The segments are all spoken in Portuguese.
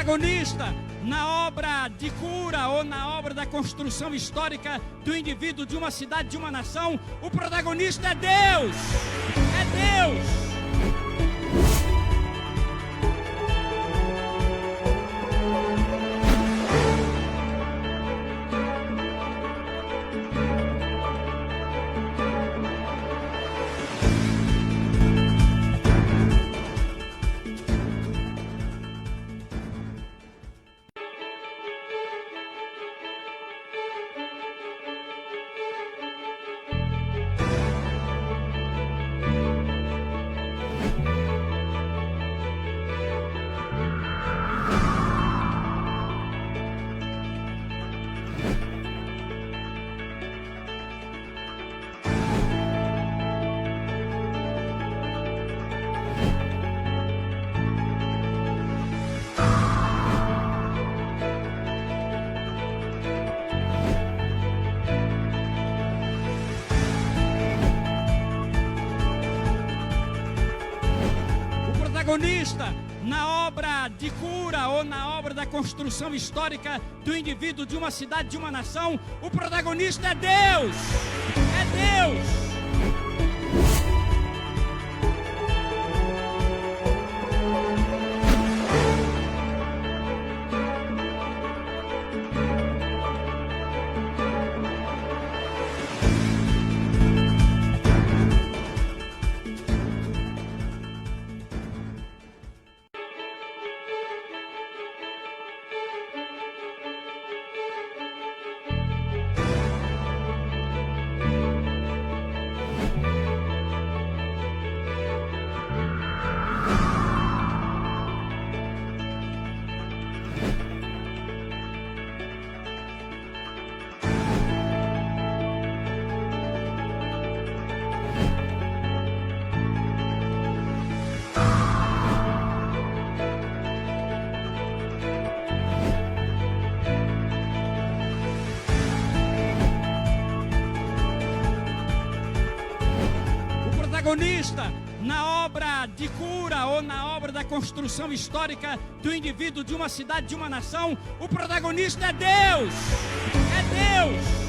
protagonista na obra de cura ou na obra da construção histórica do indivíduo, de uma cidade, de uma nação, o protagonista é Deus. É Deus. Protagonista na obra de cura ou na obra da construção histórica do indivíduo, de uma cidade, de uma nação, o protagonista é Deus. É Deus. Protagonista na obra de cura ou na obra da construção histórica do indivíduo, de uma cidade, de uma nação, o protagonista é Deus. É Deus.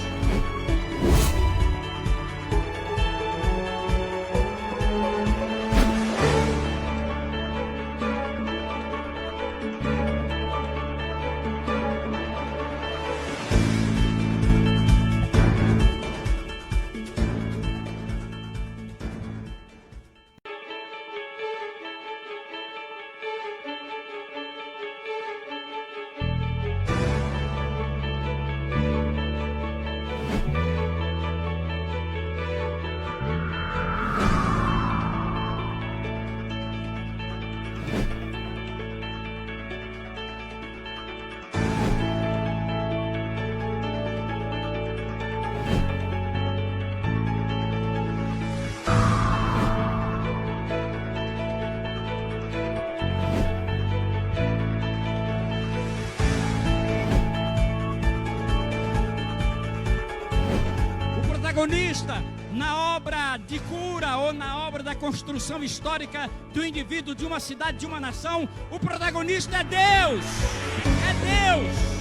Protagonista na obra de cura ou na obra da construção histórica do indivíduo, de uma cidade, de uma nação, o protagonista é Deus. É Deus.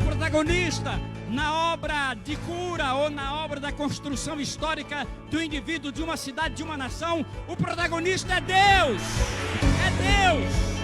Protagonista na obra de cura ou na obra da construção histórica do indivíduo, de uma cidade, de uma nação, o protagonista é Deus. É Deus.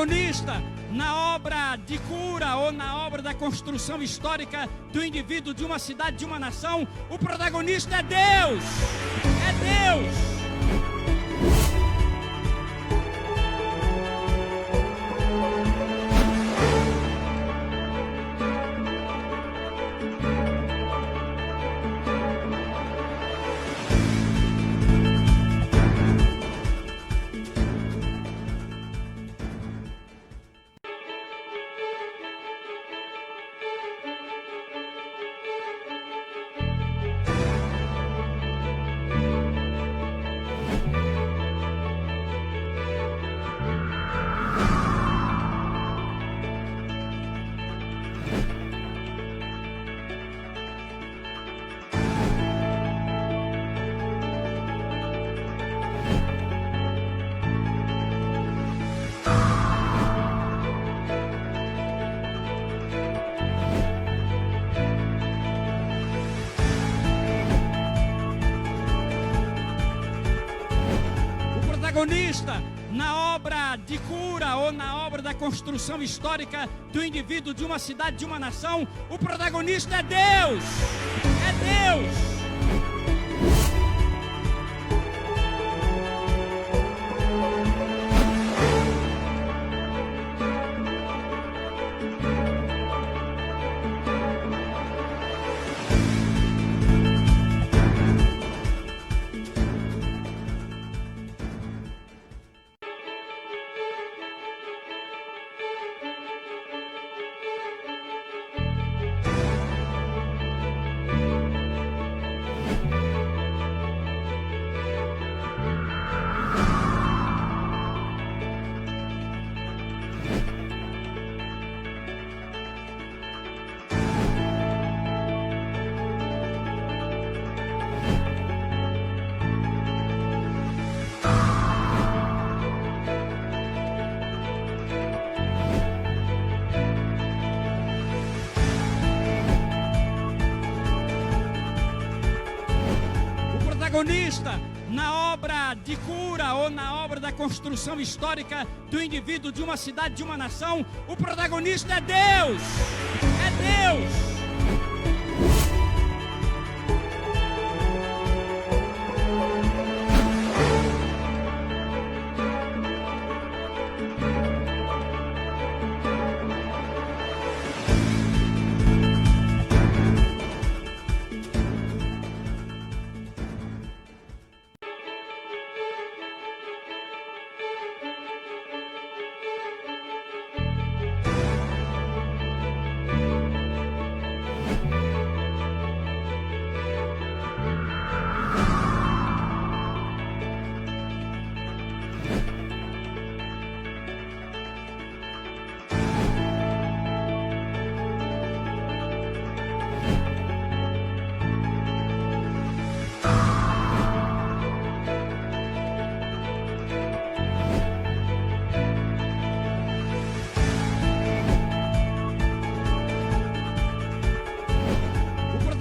protagonista na obra de cura ou na obra da construção histórica do indivíduo, de uma cidade, de uma nação, o protagonista é Deus. É Deus. Protagonista na obra de cura ou na obra da construção histórica do indivíduo, de uma cidade, de uma nação, o protagonista é Deus. É Deus. Protagonista na obra de cura ou na obra da construção histórica do indivíduo, de uma cidade, de uma nação, o protagonista é Deus. É Deus.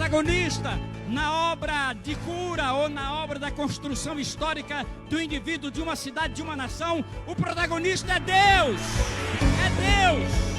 Protagonista na obra de cura ou na obra da construção histórica do indivíduo, de uma cidade, de uma nação, o protagonista é Deus. É Deus.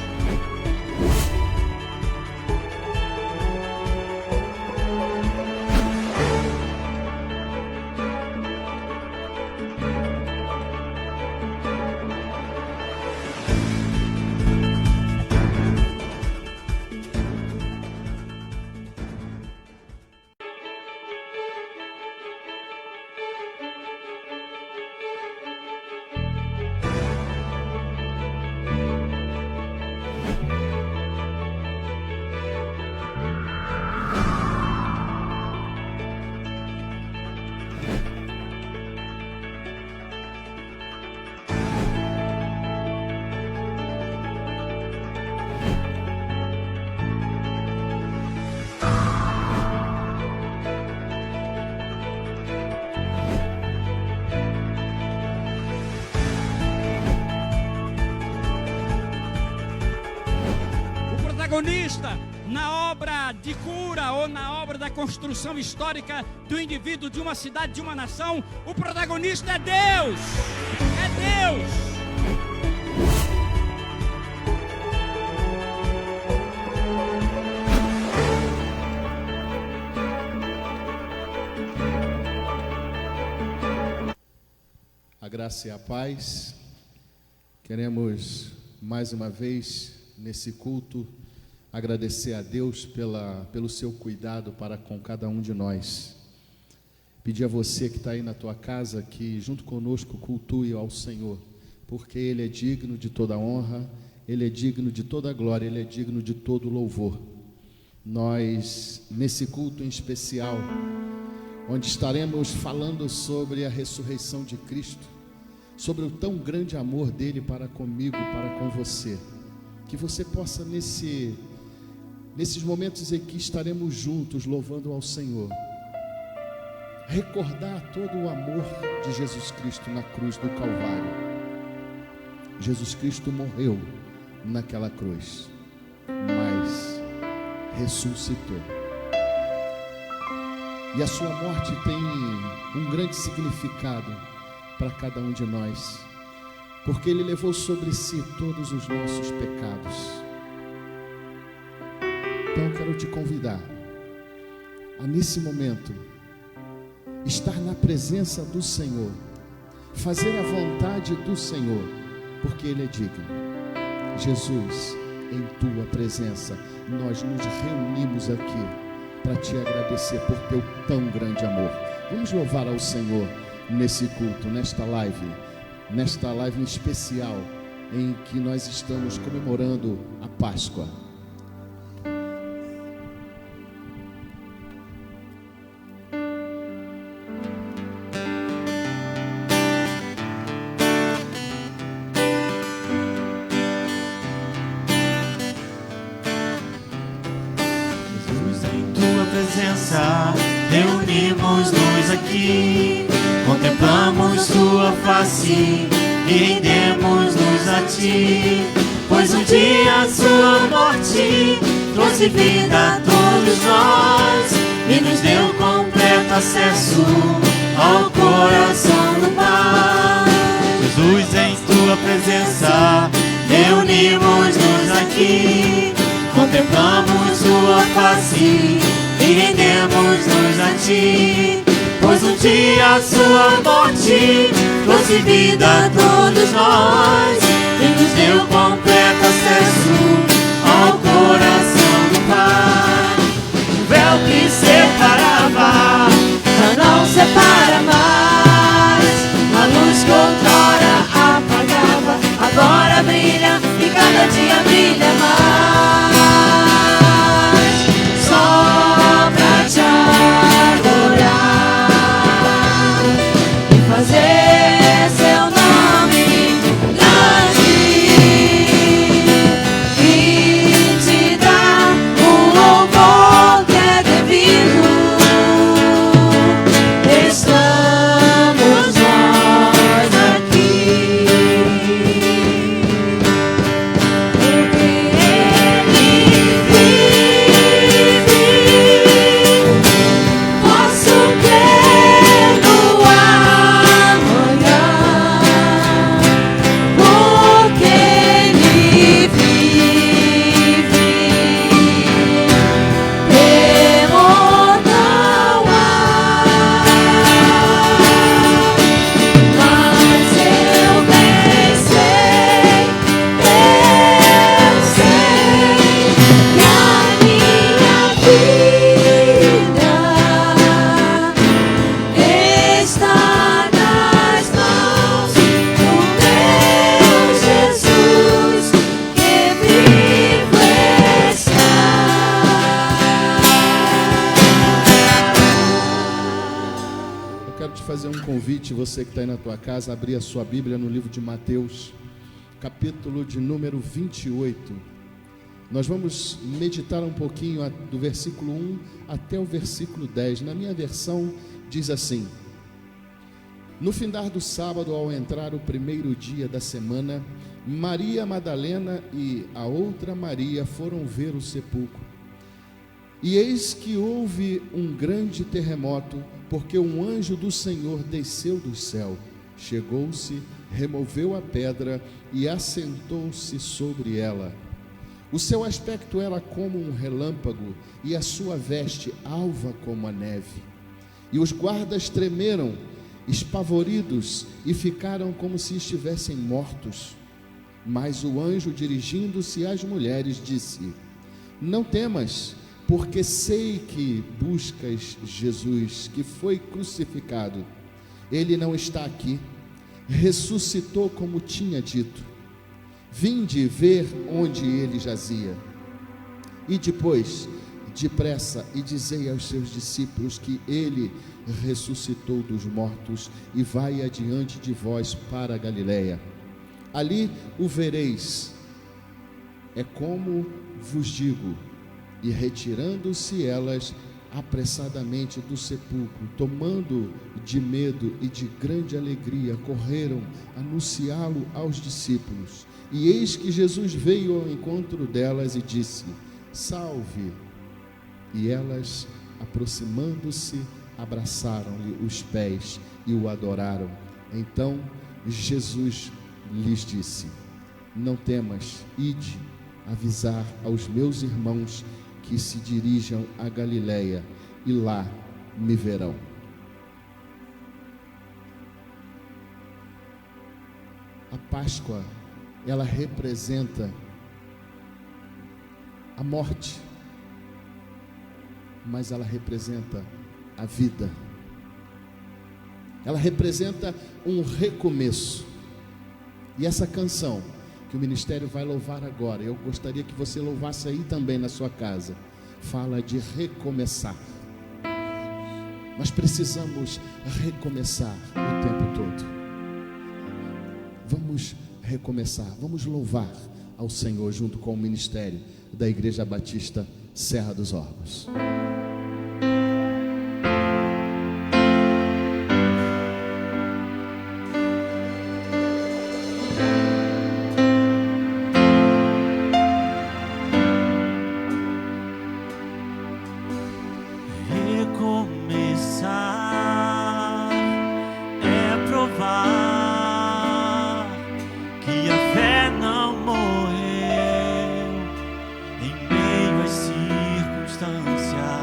Protagonista na obra de cura ou na obra da construção histórica do indivíduo, de uma cidade, de uma nação, o protagonista é Deus. É Deus. graça e a paz. Queremos mais uma vez nesse culto agradecer a Deus pelo seu cuidado para com cada um de nós. Pedir a você que está aí na tua casa que junto conosco cultue ao Senhor, porque Ele é digno de toda honra, Ele é digno de toda glória, Ele é digno de todo louvor. Nós, nesse culto em especial, onde estaremos falando sobre a ressurreição de Cristo, sobre o tão grande amor dele para comigo, para com você, que você possa nesses momentos em que estaremos juntos louvando ao Senhor, recordar todo o amor de Jesus Cristo na cruz do Calvário. Jesus Cristo morreu naquela cruz, mas ressuscitou. E a sua morte tem um grande significado para cada um de nós, porque Ele levou sobre si todos os nossos pecados. Então eu quero te convidar a nesse momento estar na presença do Senhor, fazer a vontade do Senhor, porque Ele é digno. Jesus, em tua presença nós nos reunimos aqui para te agradecer por teu tão grande amor. Vamos louvar ao Senhor nesse culto, nesta live em especial em que nós estamos comemorando a Páscoa. Reunimos-nos aqui, contemplamos tua face e rendemos-nos a ti, pois um dia a sua morte trouxe vida a todos nós e nos deu completo acesso ao coração do Pai. Jesus, em tua presença reunimos-nos aqui, contemplamos tua face e rendemos-nos a ti, pois um dia a sua morte trouxe vida a todos nós e nos deu completo acesso ao coração do Pai. O véu que separava já não separa mais, a luz que outrora apagava agora brilha e cada dia brilha mais. Fazer seu nome grande e te dar o louvor que é devido. Estamos nós aqui, porque Ele vive. Posso crer no amanhã, porque Ele vive. Temor não há, mas eu bem sei que a minha vida está nas mãos do meu Jesus, que vivo está. Eu quero te fazer um convite, você que está aí na tua casa, abrir a sua Bíblia no livro de Mateus, capítulo de número 28. Nós vamos meditar um pouquinho do versículo 1 até o versículo 10. Na minha versão diz assim: No findar do sábado, ao entrar o primeiro dia da semana, Maria Madalena e a outra Maria foram ver o sepulcro. E eis que houve um grande terremoto, porque um anjo do Senhor desceu do céu, chegou-se, removeu a pedra e assentou-se sobre ela. O seu aspecto era como um relâmpago e a sua veste alva como a neve. E os guardas tremeram espavoridos, e ficaram como se estivessem mortos. Mas o anjo, dirigindo-se às mulheres, disse: não temas, porque sei que buscas Jesus, que foi crucificado. Ele não está aqui, ressuscitou como tinha dito. Vinde ver onde ele jazia. E depois, depressa, e dizei aos seus discípulos que ele ressuscitou dos mortos e vai adiante de vós para a Galiléia. Ali o vereis. É como vos digo. E retirando-se elas apressadamente do sepulcro, tomando de medo e de grande alegria, correram anunciá-lo aos discípulos. E eis que Jesus veio ao encontro delas e disse: salve! E elas, aproximando-se, abraçaram-lhe os pés e o adoraram. Então Jesus lhes disse: não temas, ide avisar aos meus irmãos que se dirijam a Galiléia, e lá me verão. A Páscoa, ela representa a morte, mas ela representa a vida. Ela representa um recomeço. E essa canção que o ministério vai louvar agora, eu gostaria que você louvasse aí também na sua casa, fala de recomeçar. Nós precisamos recomeçar o tempo todo. Vamos recomeçar, vamos louvar ao Senhor junto com o ministério da Igreja Batista Serra dos Órgãos. Circunstâncias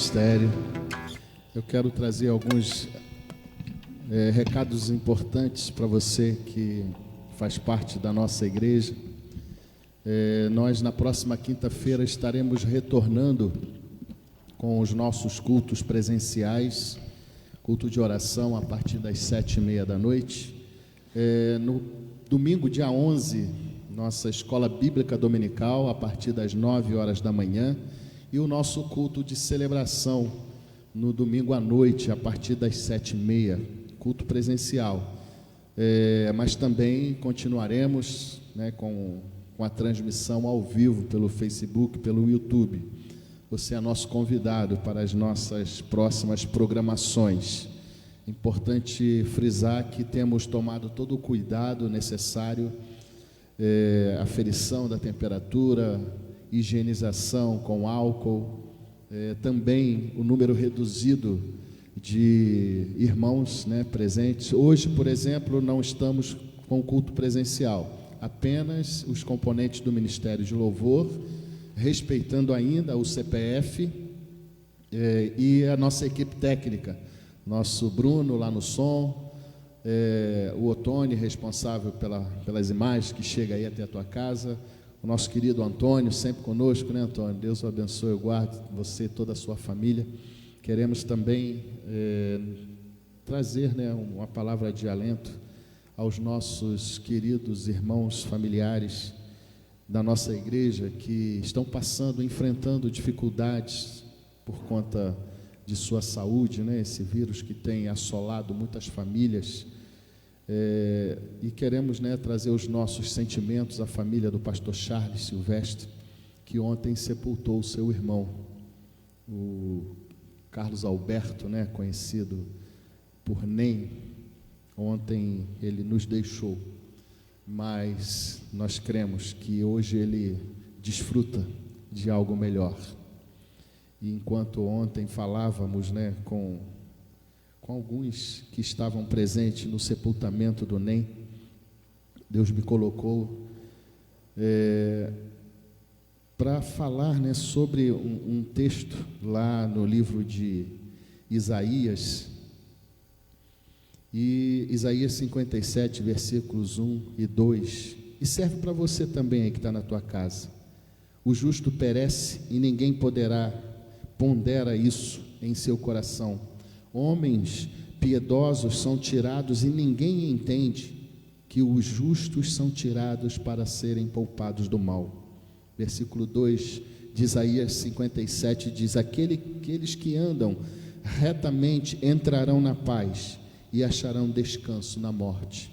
ministério. Eu quero trazer alguns recados importantes para você que faz parte da nossa igreja. Nós, na próxima quinta-feira, estaremos retornando com os nossos cultos presenciais, culto de oração a partir das 7h30 da noite. No domingo, dia 11, nossa escola bíblica dominical, a partir das 9 horas da manhã, e o nosso culto de celebração no domingo à noite, a partir das 7h30, culto presencial. Mas também continuaremos, né, com a transmissão ao vivo pelo Facebook, pelo YouTube. Você é nosso convidado para as nossas próximas programações. Importante frisar que temos tomado todo o cuidado necessário, aferição da temperatura, higienização com álcool, também o número reduzido de irmãos, né, presentes. Hoje, por exemplo, não estamos com culto presencial, apenas os componentes do Ministério de Louvor, respeitando ainda o CPF e a nossa equipe técnica, nosso Bruno lá no som, o Otônio, responsável pelas imagens que chega aí até a tua casa, o nosso querido Antônio, sempre conosco, né, Antônio? Deus o abençoe, eu guarde você e toda a sua família. Queremos também trazer, né, uma palavra de alento aos nossos queridos irmãos familiares da nossa igreja que estão passando, enfrentando dificuldades por conta de sua saúde, né? Esse vírus que tem assolado muitas famílias, e queremos, né, trazer os nossos sentimentos à família do pastor Charles Silvestre, que ontem sepultou o seu irmão, o Carlos Alberto, né, conhecido por NEM. Ontem ele nos deixou, mas nós cremos que hoje ele desfruta de algo melhor. E enquanto ontem falávamos, né, com alguns que estavam presentes no sepultamento do NEM, Deus me colocou para falar, né, sobre um texto lá no livro de Isaías, e Isaías 57, versículos 1 e 2, e serve para você também aí que está na tua casa. O justo perece e ninguém pondera isso em seu coração. Homens piedosos são tirados e ninguém entende que os justos são tirados para serem poupados do mal. Versículo 2 de Isaías 57 diz: aqueles que andam retamente entrarão na paz e acharão descanso na morte.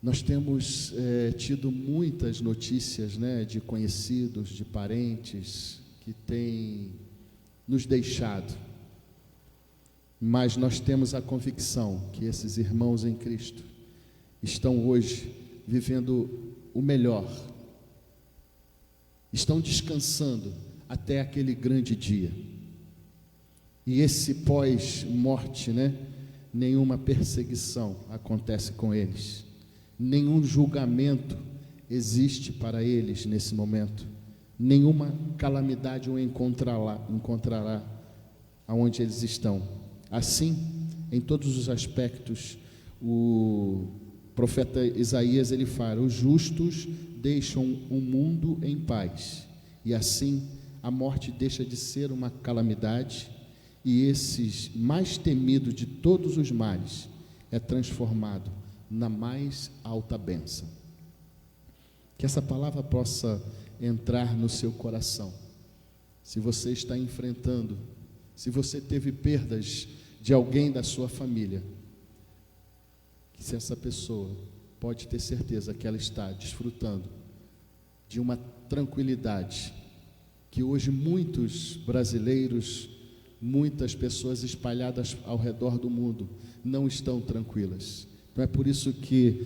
Nós temos tido muitas notícias, né, de conhecidos, de parentes que têm nos deixado, mas nós temos a convicção que esses irmãos em Cristo estão hoje vivendo o melhor, estão descansando até aquele grande dia. E esse pós-morte, né, nenhuma perseguição acontece com eles, nenhum julgamento existe para eles nesse momento, nenhuma calamidade o encontrará aonde eles estão. Assim, em todos os aspectos, o profeta Isaías, ele fala: os justos deixam o mundo em paz, e assim a morte deixa de ser uma calamidade, e esses mais temido de todos os males é transformado na mais alta bênção. Que essa palavra possa entrar no seu coração. Se você está enfrentando, se você teve perdas de alguém da sua família, que se essa pessoa, pode ter certeza que ela está desfrutando de uma tranquilidade que hoje muitos brasileiros, muitas pessoas espalhadas ao redor do mundo não estão tranquilas. Então é por isso que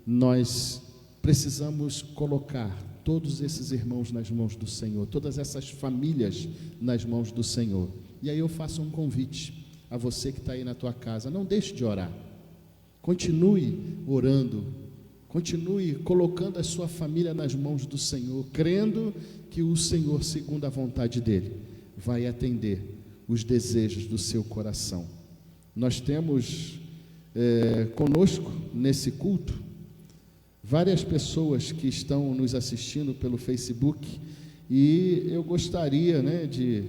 nós precisamos colocar todos esses irmãos nas mãos do Senhor, todas essas famílias nas mãos do Senhor. E aí eu faço um convite a você que está aí na tua casa: não deixe de orar, continue orando Continue colocando a sua família nas mãos do Senhor, crendo que o Senhor, segundo a vontade dEle, vai atender os desejos do seu coração. Nós temos conosco nesse culto várias pessoas que estão nos assistindo pelo Facebook, e eu gostaria, de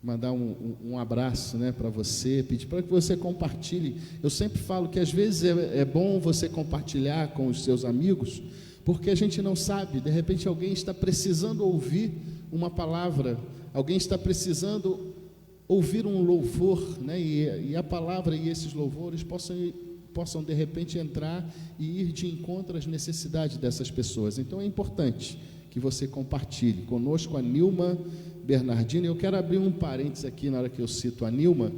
mandar um abraço, para você, pedir para que você compartilhe. Eu sempre falo que às vezes é bom você compartilhar com os seus amigos, porque a gente não sabe, de repente alguém está precisando ouvir uma palavra, alguém está precisando ouvir um louvor, e a palavra e esses louvores possam de repente entrar e ir de encontro às necessidades dessas pessoas. Então é importante que você compartilhe conosco. A Nilma Bernardino, eu quero abrir um parênteses aqui na hora que eu cito a Nilma,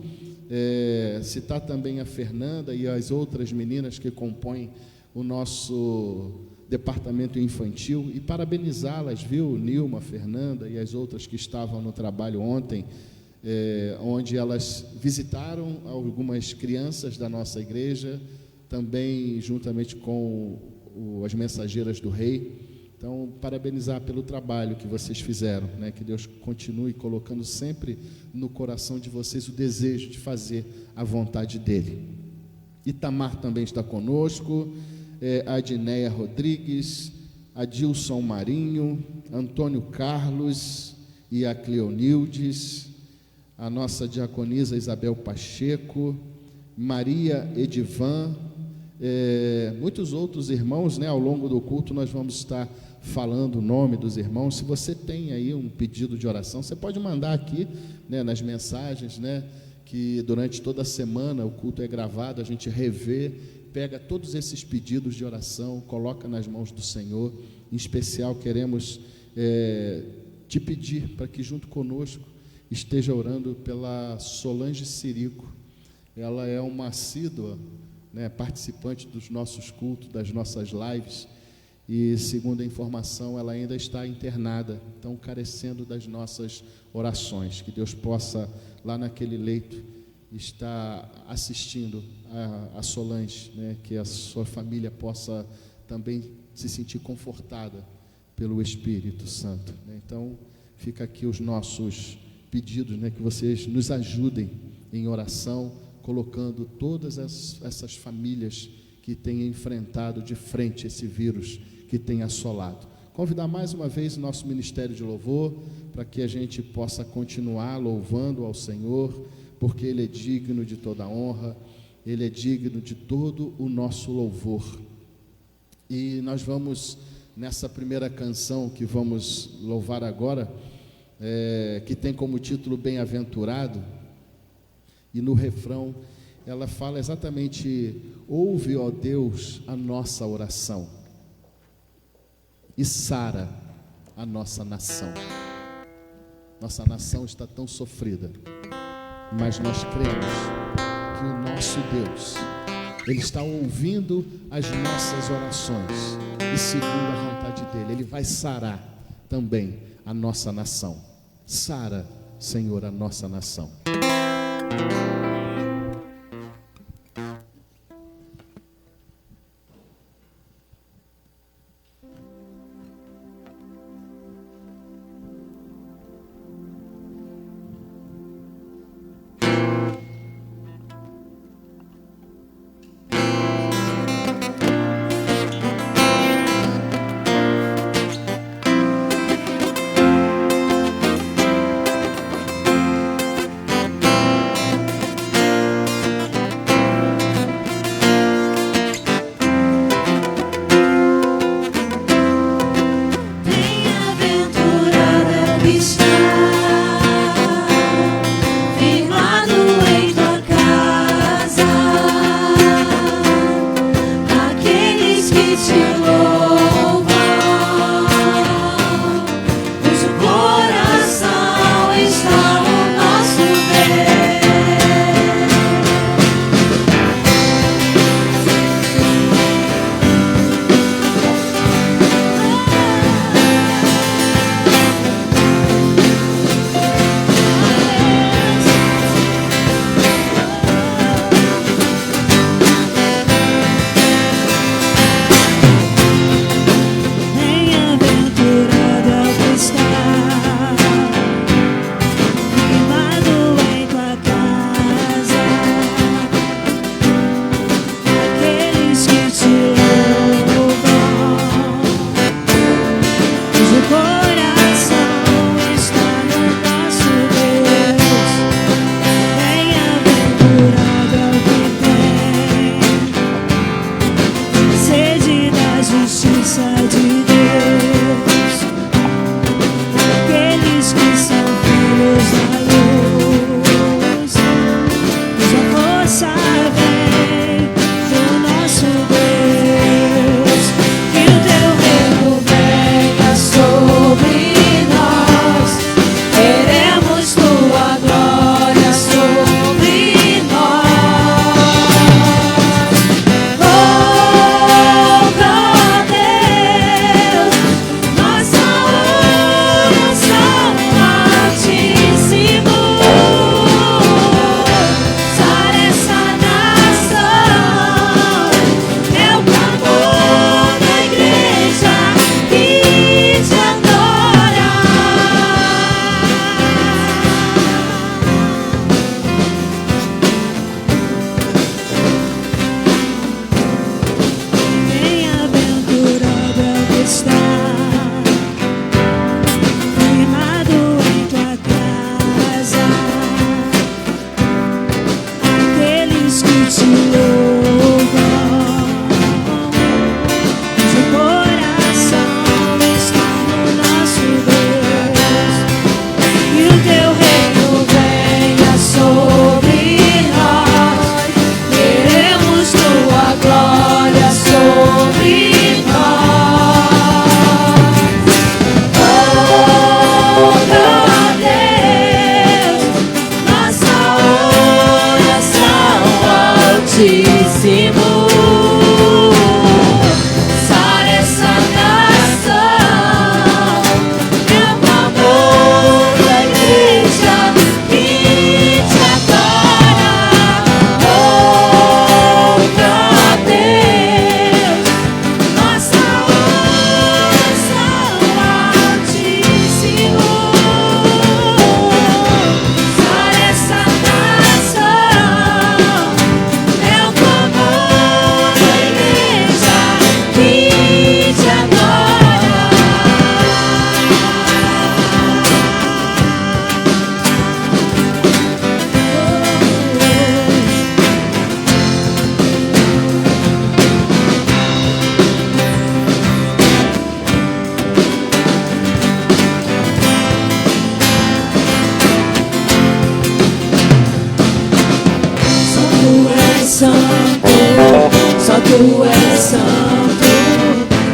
citar também a Fernanda e as outras meninas que compõem o nosso departamento infantil, e parabenizá-las, viu, Nilma, Fernanda e as outras que estavam no trabalho ontem, onde elas visitaram algumas crianças da nossa igreja, também juntamente com as mensageiras do Rei. Então, parabenizar pelo trabalho que vocês fizeram, que Deus continue colocando sempre no coração de vocês o desejo de fazer a vontade dEle. Itamar também está conosco, a Adneia Rodrigues, Adilson Marinho, Antônio Carlos e a Cleonildes, a nossa diaconisa Isabel Pacheco, Maria Edivan, muitos outros irmãos, ao longo do culto nós vamos estar falando o nome dos irmãos. Se você tem aí um pedido de oração, você pode mandar aqui, nas mensagens, que durante toda a semana o culto é gravado, a gente revê, pega todos esses pedidos de oração, coloca nas mãos do Senhor. Em especial queremos te pedir para que junto conosco esteja orando pela Solange Sirico. Ela é uma assídua, participante dos nossos cultos, das nossas lives, e segundo a informação ela ainda está internada, então carecendo das nossas orações. Que Deus possa, lá naquele leito, estar assistindo a Solange, que a sua família possa também se sentir confortada pelo Espírito Santo. Então fica aqui os nossos pedidos, que vocês nos ajudem em oração, colocando todas essas famílias que têm enfrentado de frente esse vírus que tem assolado. Convidar mais uma vez o nosso ministério de louvor, para que a gente possa continuar louvando ao Senhor, porque Ele é digno de toda a honra, Ele é digno de todo o nosso louvor. E nós vamos, nessa primeira canção que vamos louvar agora, que tem como título Bem-aventurado, e no refrão ela fala exatamente: ouve, ó Deus, a nossa oração e sara a nossa nação. Nossa nação está tão sofrida, mas nós cremos que o nosso Deus, Ele está ouvindo as nossas orações, e segundo a vontade dEle, Ele vai sarar também a nossa nação. Sara, Senhor, a nossa nação. Altíssimo. Sara essa nação, é o clamor da igreja que te adora. Oh, pra Deus, nossa oração, Altíssimo. Sara essa nação, é o clamor da igreja que te adora. Só tu és santo,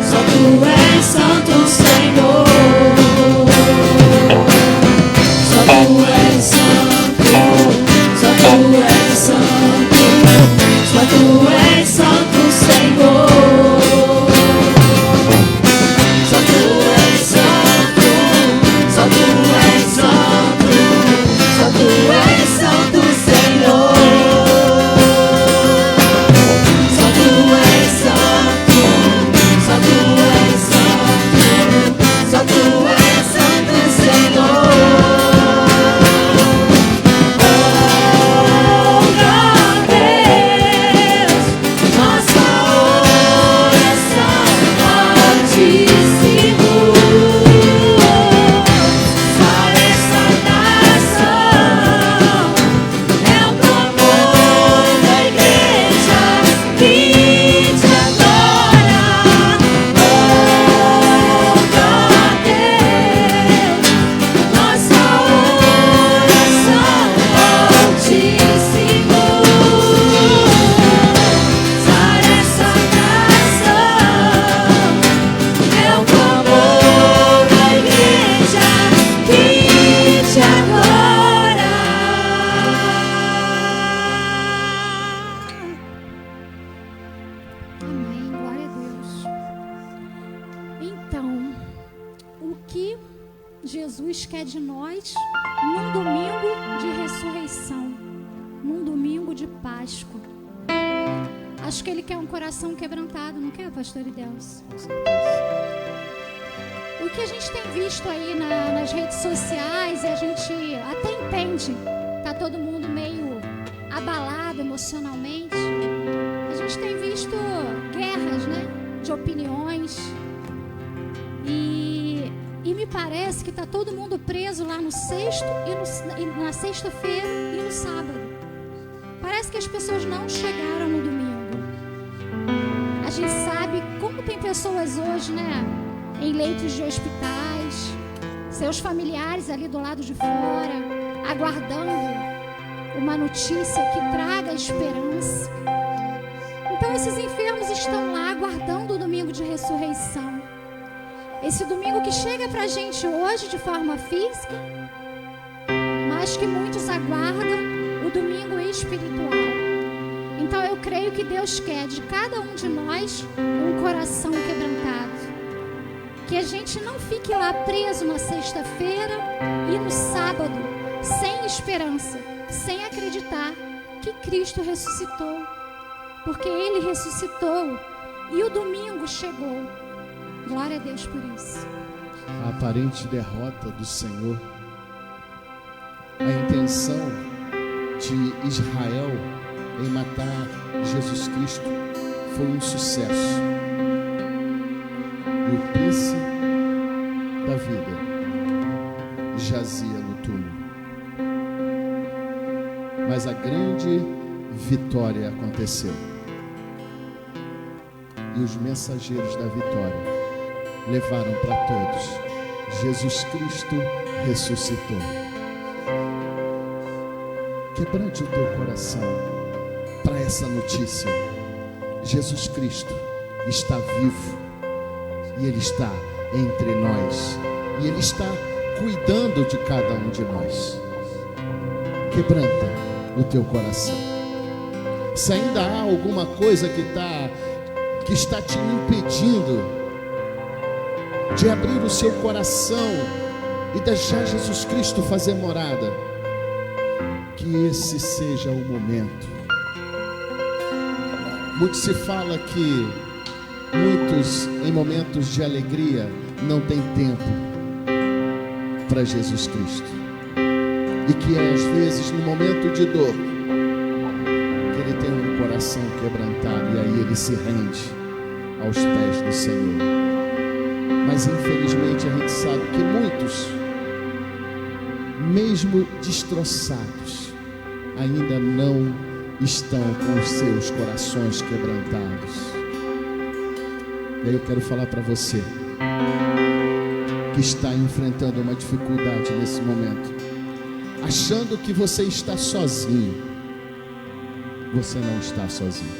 só tu és santo, Senhor. Só tu és santo, só tu és santo, só tu és santo, Senhor. Só tu és santo, só tu és santo, só tu és santo, Senhor. Só tu és santo, só tu és santo, só tu és santo, Senhor. Oh, Deus, nossa oração, Altíssimo. Sara essa nação, é o clamor da igreja que te adora. Oh, Deus, nossa oração, Altíssimo. Sara essa nação, é o clamor da igreja que te adora. Amém, glória a Deus. Então, o que Jesus quer de nós num domingo de ressurreição, num domingo de Páscoa? Acho que Ele quer um coração quebrantado, não quer, pastor Idelcio? O que a gente tem visto aí nas redes sociais, e a gente até entende, tá todo mundo meio abalado emocionalmente. A gente tem visto guerras, né, de opiniões, e me parece que tá todo mundo preso lá no sexto e na sexta-feira e no sábado. Parece que as pessoas não chegaram no domingo. A gente sabe como tem pessoas hoje, né, em leitos de hospitais, seus familiares ali do lado de fora, aguardando uma notícia que traga esperança. Então esses enfermos estão lá aguardando o domingo de ressurreição. Esse domingo que chega pra gente hoje de forma física, mas que muitos aguardam o domingo espiritual. Então eu creio que Deus quer de cada um de nós um coração quebrantado. Que a gente não fique lá preso na sexta-feira e no sábado, sem esperança, sem acreditar que Cristo ressuscitou. Porque Ele ressuscitou e o domingo chegou. Glória a Deus por isso. A aparente derrota do Senhor, a intenção de Israel em matar Jesus Cristo foi um sucesso. E o príncipe da vida jazia no túmulo. Mas a grande vitória aconteceu. E os mensageiros da vitória levaram para todos: Jesus Cristo ressuscitou. Quebrante o teu coração para essa notícia. Jesus Cristo está vivo e Ele está entre nós e Ele está cuidando de cada um de nós. Quebranta o teu coração. Se ainda há alguma coisa que está te impedindo de abrir o seu coração e deixar Jesus Cristo fazer morada, que esse seja o momento. Muito se fala que muitos, em momentos de alegria, não têm tempo para Jesus Cristo, e que às vezes no momento de dor que ele tem um coração quebrantado, e aí ele se rende aos pés do Senhor. Mas infelizmente a gente sabe que muitos, mesmo destroçados, ainda não estão com os seus corações quebrantados. E aí eu quero falar para você que está enfrentando uma dificuldade nesse momento, achando que você está sozinho. Você não está sozinho,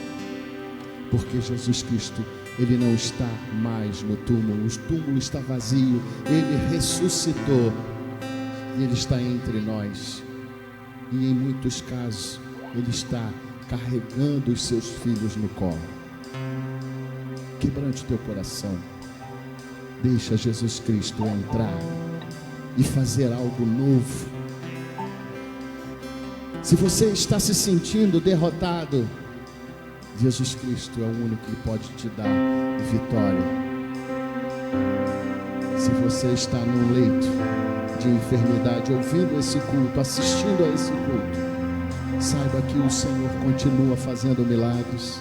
porque Jesus Cristo, ele não está mais no túmulo. O túmulo está vazio, ele ressuscitou e ele está entre nós. E em muitos casos ele está carregando os seus filhos no colo. Quebrante o teu coração, deixa Jesus Cristo entrar e fazer algo novo. Se você está se sentindo derrotado, Jesus Cristo é o único que pode te dar vitória. Se você está num leito de enfermidade, ouvindo esse culto, assistindo a esse culto, saiba que o Senhor continua fazendo milagres,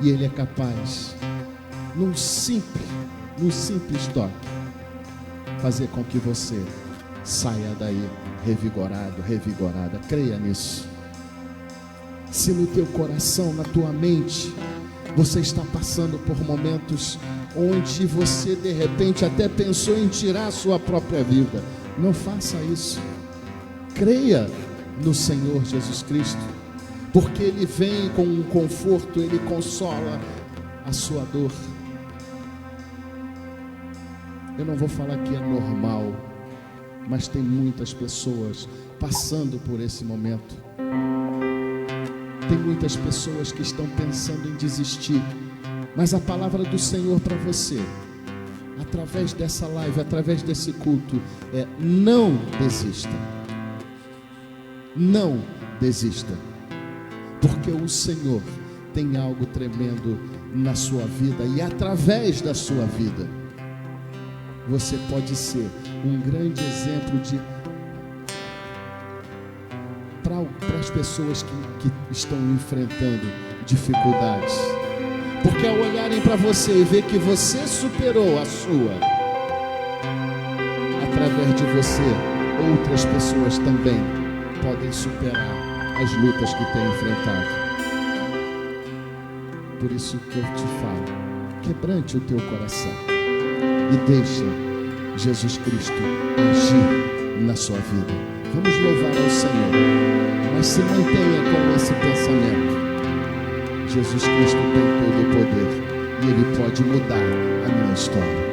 e Ele é capaz, num simples toque, fazer com que você saia daí revigorado, revigorada. Creia nisso. Se no teu coração, na tua mente, você está passando por momentos onde você de repente até pensou em tirar a sua própria vida, não faça isso. Creia no Senhor Jesus Cristo, porque Ele vem com um conforto, Ele consola a sua dor. Eu não vou falar que é normal, mas tem muitas pessoas passando por esse momento. Tem muitas pessoas que estão pensando em desistir, mas a palavra do Senhor para você, através dessa live, através desse culto, é: não desista. Não desista, porque o Senhor tem algo tremendo na sua vida, e através da sua vida você pode ser um grande exemplo para as pessoas que estão enfrentando dificuldades, porque ao olharem para você e ver que você superou a sua, através de você outras pessoas também podem superar as lutas que têm enfrentado. Por isso que eu te falo, quebrante o teu coração e deixa Jesus Cristo agir na sua vida. Vamos louvar ao Senhor, mas se mantenha com esse pensamento: Jesus Cristo tem todo o poder e Ele pode mudar a minha história.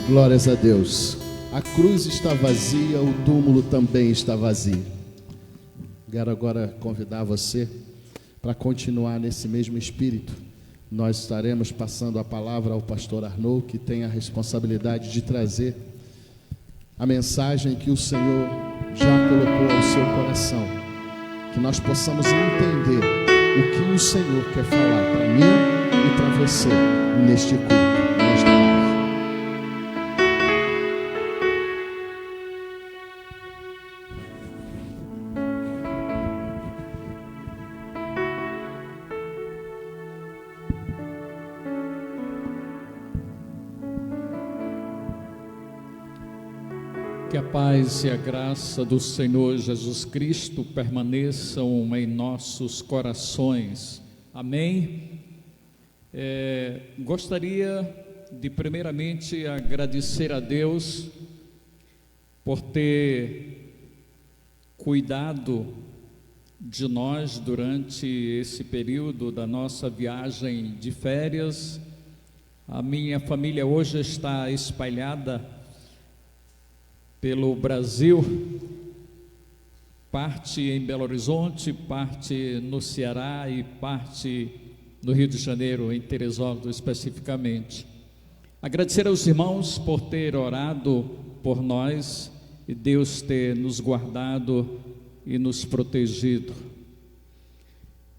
Glórias a Deus. A cruz está vazia, o túmulo também está vazio. Quero agora convidar você para continuar nesse mesmo espírito. Nós estaremos passando a palavra ao pastor Arnaud, que tem a responsabilidade de trazer a mensagem que o Senhor já colocou ao seu coração. Que nós possamos entender o que o Senhor quer falar para mim e para você neste culto, nesta live. Que a paz e a graça do Senhor Jesus Cristo permaneçam em nossos corações. Amém? Gostaria de primeiramente agradecer a Deus por ter cuidado de nós durante esse período da nossa viagem de férias. A minha família hoje está espalhada pelo Brasil, parte em Belo Horizonte, parte no Ceará e parte no Rio de Janeiro, em Teresópolis especificamente. Agradecer aos irmãos por ter orado por nós e Deus ter nos guardado e nos protegido.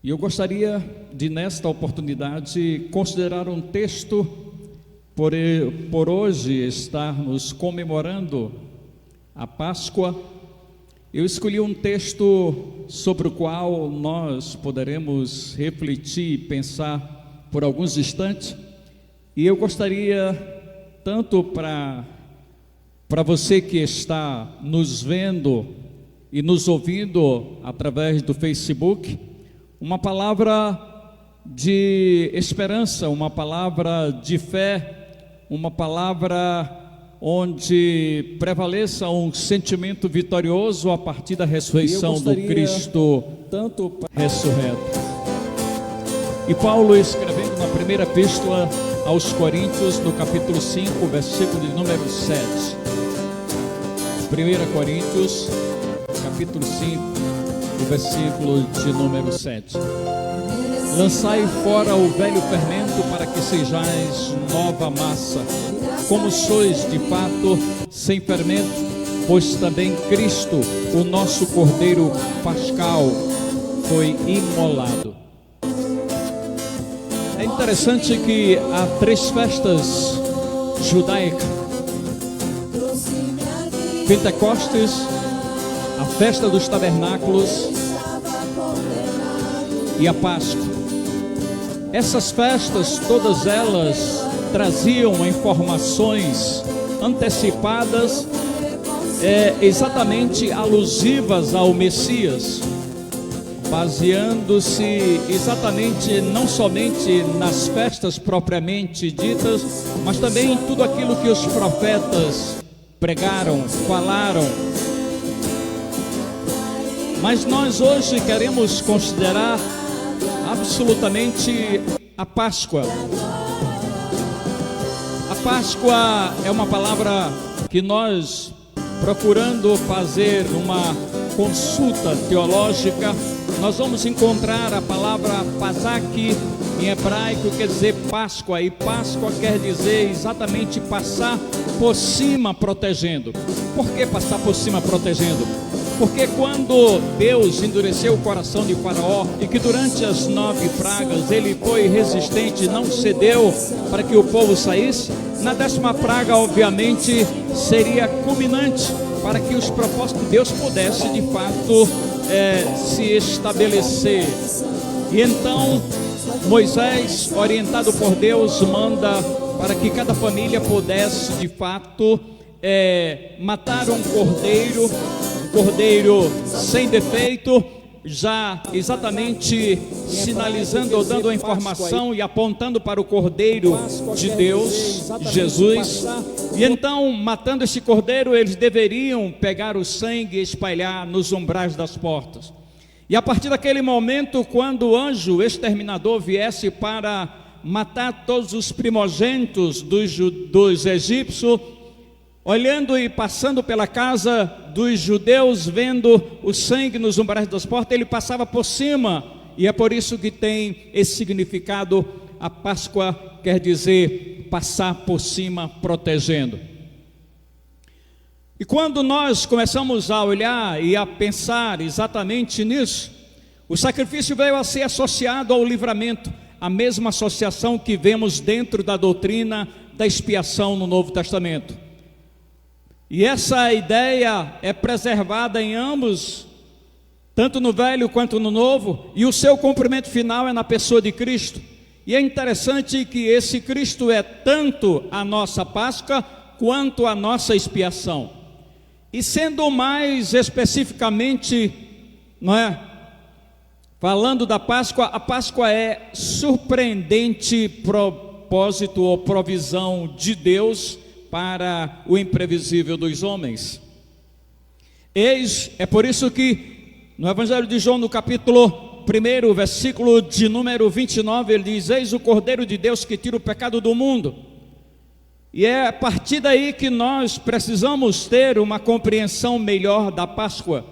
E eu gostaria de, nesta oportunidade, considerar um texto por hoje estarmos comemorando a Páscoa. Eu escolhi um texto sobre o qual nós poderemos refletir e pensar por alguns instantes, e eu gostaria tanto para você que está nos vendo e nos ouvindo através do Facebook, uma palavra de esperança, uma palavra de fé, uma palavra onde prevaleça um sentimento vitorioso a partir da ressurreição do Cristo ressurreto. E Paulo, escrevendo na primeira epístola aos Coríntios, no capítulo 5, versículo de número 7. 1 Coríntios, capítulo 5, o versículo de número 7. Lançai fora o velho fermento, para que sejais nova massa, como sois de fato sem fermento, pois também Cristo, o nosso Cordeiro Pascal, foi imolado. É interessante que há 3 festas judaicas: Pentecostes, a festa dos tabernáculos e a Páscoa. Essas festas, todas elas traziam informações antecipadas, exatamente alusivas ao Messias, baseando-se exatamente não somente nas festas propriamente ditas, mas também em tudo aquilo que os profetas pregaram, falaram. Mas nós hoje queremos considerar absolutamente a Páscoa. A Páscoa é uma palavra que nós, procurando fazer uma consulta teológica, nós vamos encontrar a palavra Pasach em hebraico, quer dizer Páscoa, e Páscoa quer dizer exatamente passar por cima protegendo. Por que passar por cima protegendo? Porque quando Deus endureceu o coração de Faraó e que durante as 9 pragas ele foi resistente, não cedeu para que o povo saísse, na 10ª praga obviamente seria culminante para que os propósitos de Deus pudessem de fato se estabelecer. E então Moisés, orientado por Deus, manda para que cada família pudesse de fato matar um cordeiro sem defeito, já exatamente sinalizando ou dando a informação e apontando para o Cordeiro de Deus, Jesus. E então, matando esse cordeiro, eles deveriam pegar o sangue e espalhar nos umbrais das portas. E a partir daquele momento, quando o anjo exterminador viesse para matar todos os primogênitos dos egípcios, olhando e passando pela casa dos judeus, vendo o sangue nos umbrais das portas, ele passava por cima. E é por isso que tem esse significado. A Páscoa quer dizer passar por cima protegendo. E quando nós começamos a olhar e a pensar exatamente nisso, o sacrifício veio a ser associado ao livramento, a mesma associação que vemos dentro da doutrina da expiação no Novo Testamento. E essa ideia é preservada em ambos, tanto no Velho quanto no Novo, e o seu cumprimento final é na pessoa de Cristo. E é interessante que esse Cristo é tanto a nossa Páscoa quanto a nossa expiação. E sendo mais especificamente, falando da Páscoa, a Páscoa é surpreendente propósito ou provisão de Deus para o imprevisível dos homens. É por isso que no Evangelho de João, no capítulo 1, versículo de número 29, ele diz: eis o Cordeiro de Deus que tira o pecado do mundo. E é a partir daí que nós precisamos ter uma compreensão melhor da Páscoa.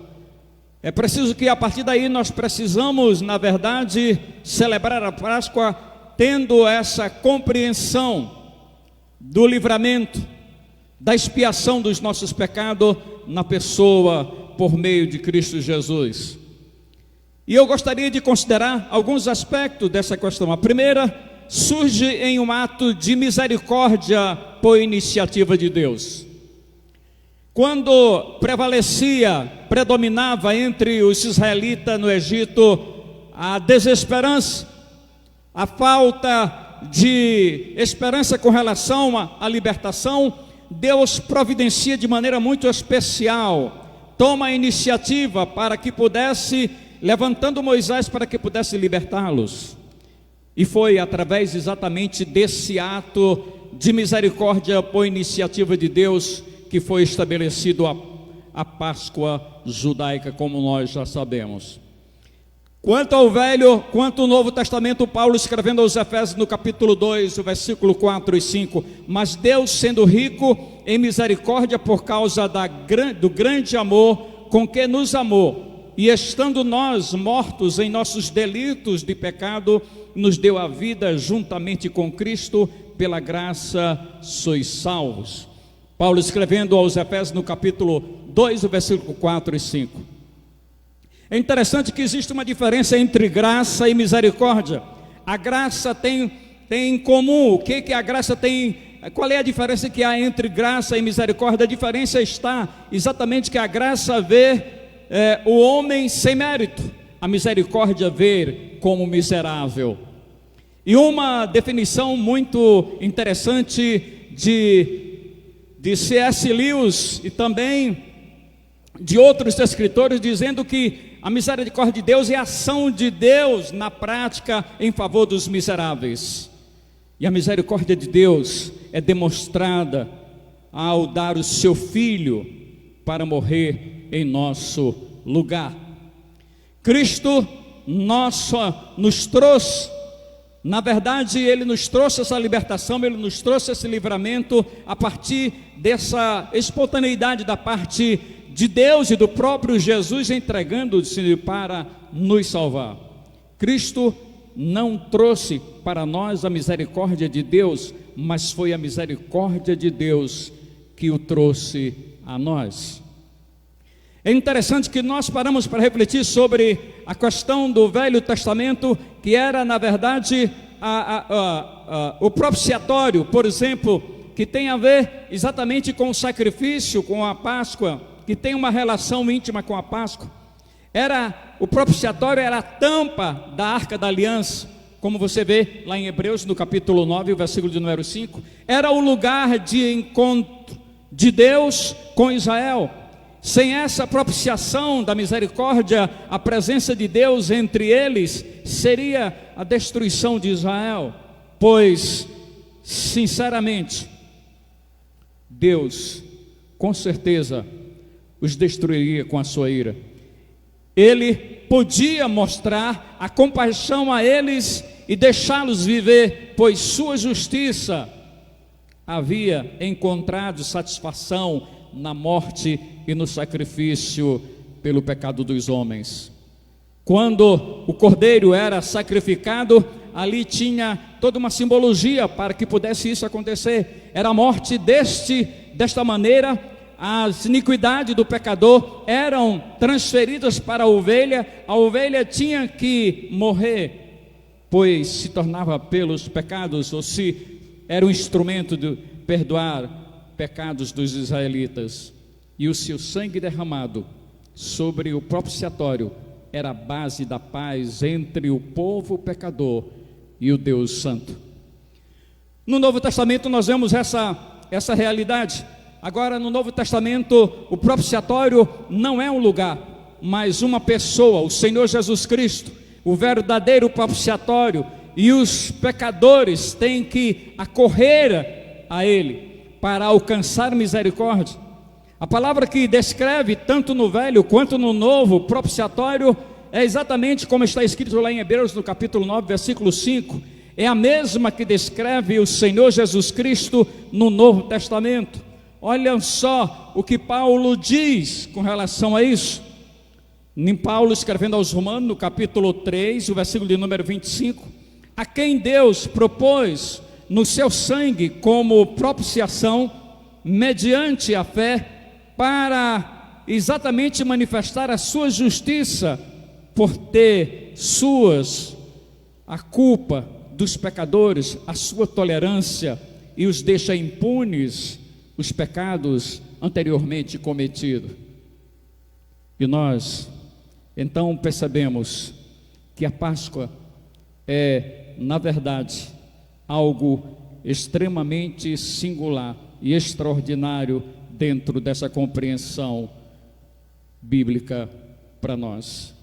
É preciso que a partir daí nós precisamos, na verdade, celebrar a Páscoa tendo essa compreensão do livramento, da expiação dos nossos pecados na pessoa por meio de Cristo Jesus. E eu gostaria de considerar alguns aspectos dessa questão. A primeira surge em um ato de misericórdia por iniciativa de Deus. Quando predominava entre os israelitas no Egito a desesperança, a falta de esperança com relação à libertação, Deus providencia de maneira muito especial toma a iniciativa para que pudesse, levantando Moisés para que pudesse libertá-los. E foi através exatamente desse ato de misericórdia por iniciativa de Deus que foi estabelecido a Páscoa judaica, como nós já sabemos. Quanto ao quanto ao Novo Testamento, Paulo escrevendo aos Efésios no capítulo 2, o versículo 4 e 5, mas Deus, sendo rico em misericórdia por causa do grande amor com que nos amou, e estando nós mortos em nossos delitos de pecado, nos deu a vida juntamente com Cristo, pela graça sois salvos. Paulo escrevendo aos Efésios no capítulo 2, o versículo 4 e 5. É interessante que existe uma diferença entre graça e misericórdia. A graça tem em comum, o que a graça tem, qual é a diferença que há entre graça e misericórdia? A diferença está exatamente que a graça vê o homem sem mérito, a misericórdia vê como miserável. E uma definição muito interessante de C.S. Lewis e também de outros escritores, dizendo que a misericórdia de Deus é a ação de Deus na prática em favor dos miseráveis. E a misericórdia de Deus é demonstrada ao dar o seu Filho para morrer em nosso lugar. Cristo nos trouxe, na verdade, Ele nos trouxe essa libertação, Ele nos trouxe esse livramento a partir dessa espontaneidade da parte de Deus e do próprio Jesus entregando-se para nos salvar. Cristo não trouxe para nós a misericórdia de Deus, mas foi a misericórdia de Deus que o trouxe a nós. É interessante que nós paramos para refletir sobre a questão do Velho Testamento, que era na verdade o propiciatório, por exemplo, que tem a ver exatamente com o sacrifício, com a Páscoa, que tem uma relação íntima com a Páscoa. O propiciatório era a tampa da Arca da Aliança, como você vê lá em Hebreus no capítulo 9, o versículo de número 5. Era o lugar de encontro de Deus com Israel. Sem essa propiciação da misericórdia, a presença de Deus entre eles seria a destruição de Israel, pois, sinceramente, Deus, com certeza, os destruiria com a sua ira. Ele podia mostrar a compaixão a eles e deixá-los viver, pois sua justiça havia encontrado satisfação na morte e no sacrifício pelo pecado dos homens. Quando o cordeiro era sacrificado, ali tinha toda uma simbologia para que pudesse isso acontecer. Era a morte desta maneira. As iniquidades do pecador eram transferidas para a ovelha tinha que morrer, pois se tornava pelos pecados, ou se era um instrumento de perdoar pecados dos israelitas. E o seu sangue derramado sobre o propiciatório era a base da paz entre o povo pecador e o Deus Santo. No Novo Testamento nós vemos essa realidade. Agora, no Novo Testamento, o propiciatório não é um lugar, mas uma pessoa, o Senhor Jesus Cristo, o verdadeiro propiciatório, e os pecadores têm que acorrer a Ele para alcançar misericórdia. A palavra que descreve tanto no Velho quanto no Novo propiciatório é exatamente como está escrito lá em Hebreus no capítulo 9, versículo 5. É a mesma que descreve o Senhor Jesus Cristo no Novo Testamento. Olha só o que Paulo diz com relação a isso. Em Paulo escrevendo aos Romanos, no capítulo 3, o versículo de número 25, a quem Deus propôs no seu sangue como propiciação, mediante a fé, para exatamente manifestar a sua justiça, por ter a culpa dos pecadores, a sua tolerância, e os deixa impunes os pecados anteriormente cometidos. E nós então percebemos que a Páscoa é, na verdade, algo extremamente singular e extraordinário dentro dessa compreensão bíblica para nós.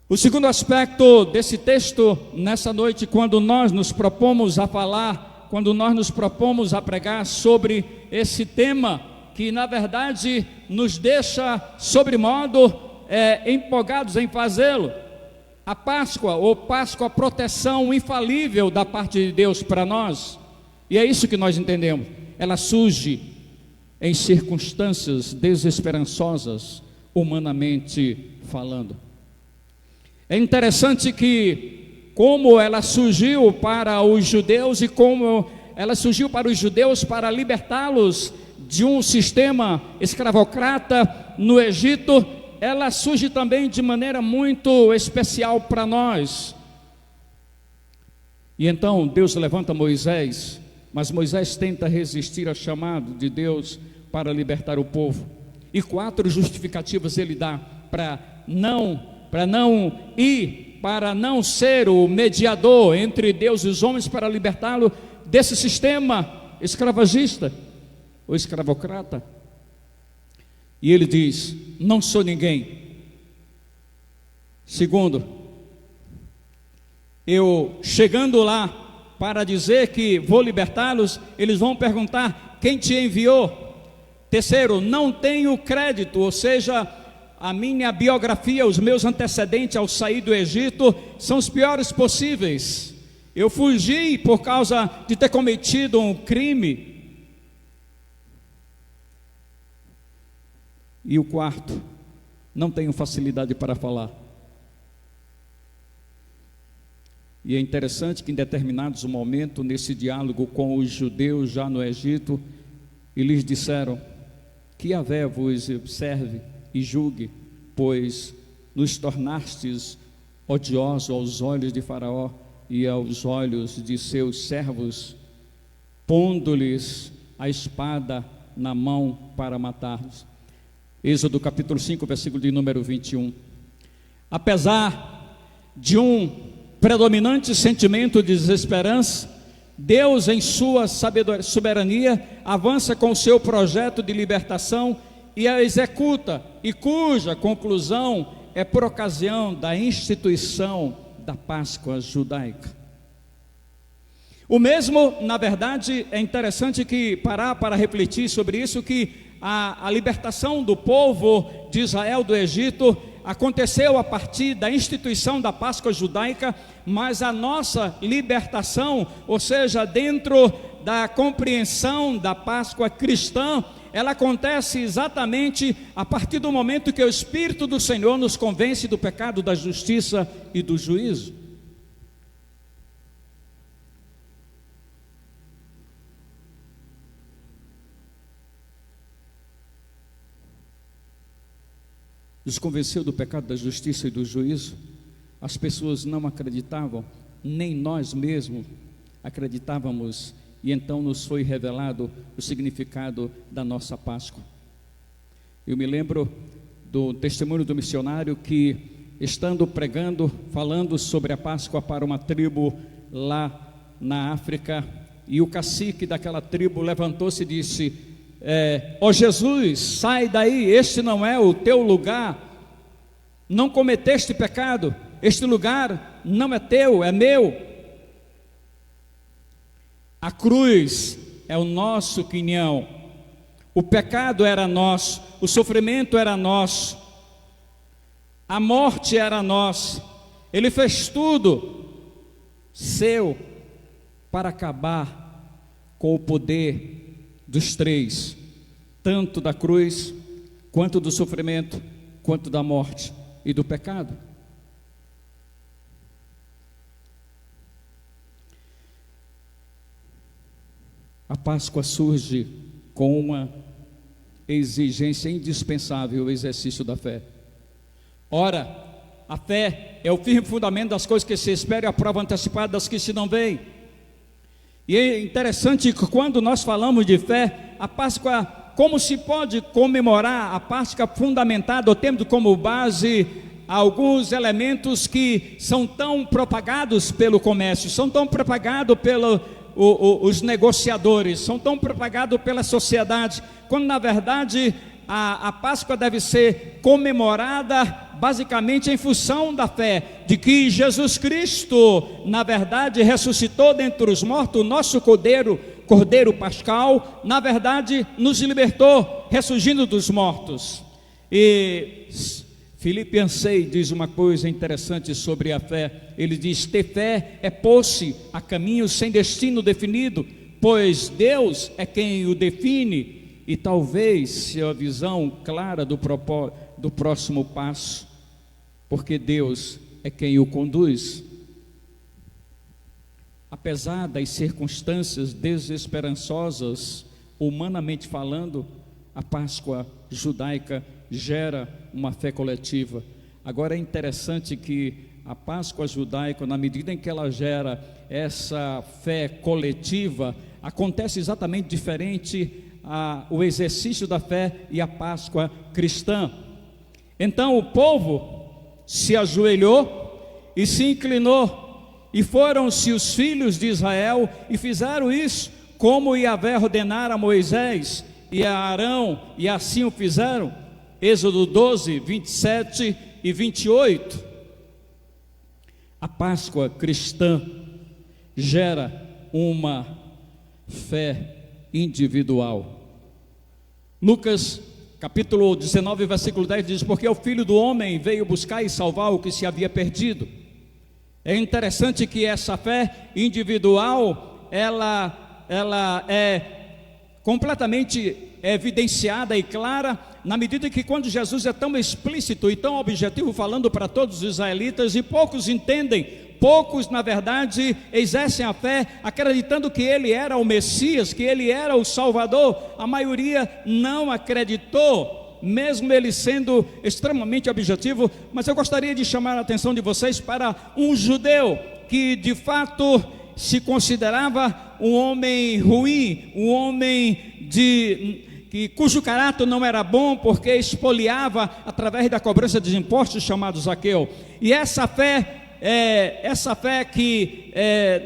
O segundo aspecto desse texto nessa noite, quando nós nos propomos a falar, quando nós nos propomos a pregar sobre esse tema, que na verdade nos deixa sobremodo empolgados em fazê-lo, a Páscoa, ou Páscoa, proteção infalível da parte de Deus para nós. E é isso que nós entendemos. Ela surge em circunstâncias desesperançosas, humanamente falando. É interessante que, como ela surgiu para os judeus e como ela surgiu para os judeus para libertá-los de um sistema escravocrata no Egito, ela surge também de maneira muito especial para nós. E então Deus levanta Moisés, mas Moisés tenta resistir ao chamado de Deus para libertar o povo. E 4 justificativas ele dá para não ir, para não ser o mediador entre Deus e os homens, para libertá-lo desse sistema escravagista ou escravocrata. E ele diz: não sou ninguém. Segundo, eu chegando lá para dizer que vou libertá-los, eles vão perguntar: quem te enviou? Terceiro, não tenho crédito, ou seja, a minha biografia, os meus antecedentes ao sair do Egito são os piores possíveis. Eu fugi por causa de ter cometido um crime. E o quarto, não tenho facilidade para falar. E é interessante que em determinados momentos, nesse diálogo com os judeus já no Egito, eles disseram: que Yahvé vos observe e julgue, pois nos tornastes odiosos aos olhos de Faraó e aos olhos de seus servos, pondo-lhes a espada na mão para matar-nos. Êxodo capítulo 5, versículo de número 21. Apesar de um predominante sentimento de desesperança, Deus, em sua soberania, avança com o seu projeto de libertação e a executa, e cuja conclusão é por ocasião da instituição da Páscoa judaica. O mesmo, na verdade, é interessante que parar para refletir sobre isso, que a libertação do povo de Israel do Egito aconteceu a partir da instituição da Páscoa judaica, mas a nossa libertação, ou seja, dentro da compreensão da Páscoa cristã, ela acontece exatamente a partir do momento que o Espírito do Senhor nos convence do pecado, da justiça e do juízo. Nos convenceu do pecado, da justiça e do juízo. As pessoas não acreditavam, nem nós mesmos acreditávamos, e então nos foi revelado o significado da nossa Páscoa. Eu me lembro do testemunho do missionário que, estando pregando, falando sobre a Páscoa para uma tribo lá na África, e o cacique daquela tribo levantou-se e disse: ó Jesus, sai daí, este não é o teu lugar, não cometeste pecado, este lugar não é teu, é meu. A cruz é o nosso quinhão, o pecado era nosso, o sofrimento era nosso, a morte era nossa. Ele fez tudo seu para acabar com o poder dos três, tanto da cruz, quanto do sofrimento, quanto da morte e do pecado. A Páscoa surge com uma exigência indispensável, o exercício da fé. Ora, a fé é o firme fundamento das coisas que se esperam e a prova antecipada das que se não veem. E é interessante que quando nós falamos de fé, a Páscoa, como se pode comemorar a Páscoa fundamentada, ou tendo como base alguns elementos que são tão propagados pelo comércio, são tão propagados os negociadores, são tão propagados pela sociedade, quando na verdade a Páscoa deve ser comemorada basicamente em função da fé de que Jesus Cristo, na verdade, ressuscitou dentre os mortos, o nosso Cordeiro Pascal, na verdade, nos libertou, ressurgindo dos mortos. E Filipe 6 diz uma coisa interessante sobre a fé. Ele diz: ter fé é pôr-se a caminho sem destino definido, pois Deus é quem o define. E talvez se a visão clara do próximo passo, porque Deus é quem o conduz. Apesar das circunstâncias desesperançosas, humanamente falando, a Páscoa judaica gera uma fé coletiva. Agora é interessante que a Páscoa judaica, na medida em que ela gera essa fé coletiva, acontece exatamente diferente o exercício da fé e a Páscoa cristã. Então o povo se ajoelhou e se inclinou, e foram-se os filhos de Israel e fizeram isso como Yahvé ordenara a Moisés e a Arão, e assim o fizeram. Êxodo 12, 27 e 28. A Páscoa cristã gera uma fé individual. Lucas capítulo 19, versículo 10 diz: porque o Filho do Homem veio buscar e salvar o que se havia perdido. É interessante que essa fé individual, ela é completamente evidenciada e clara, na medida que quando Jesus é tão explícito e tão objetivo, falando para todos os israelitas, e poucos entendem, poucos na verdade exercem a fé acreditando que ele era o Messias, que ele era o Salvador. A maioria não acreditou, mesmo ele sendo extremamente objetivo. Mas eu gostaria de chamar a atenção de vocês para um judeu que de fato se considerava um homem ruim, um homem cujo caráter não era bom, porque expoliava através da cobrança de impostos, chamado Zaqueu. E essa fé que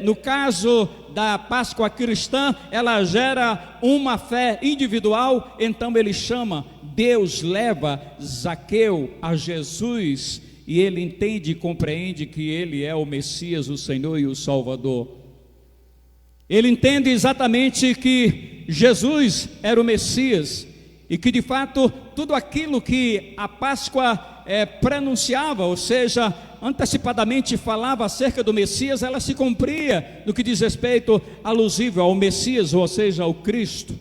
no caso da Páscoa cristã, ela gera uma fé individual. Então ele chama, Deus leva Zaqueu a Jesus, e ele entende e compreende que ele é o Messias, o Senhor e o Salvador. Ele entende exatamente que Jesus era o Messias, e que de fato tudo aquilo que a Páscoa prenunciava, ou seja, antecipadamente falava acerca do Messias, ela se cumpria no que diz respeito alusível ao Messias, ou seja, ao Cristo.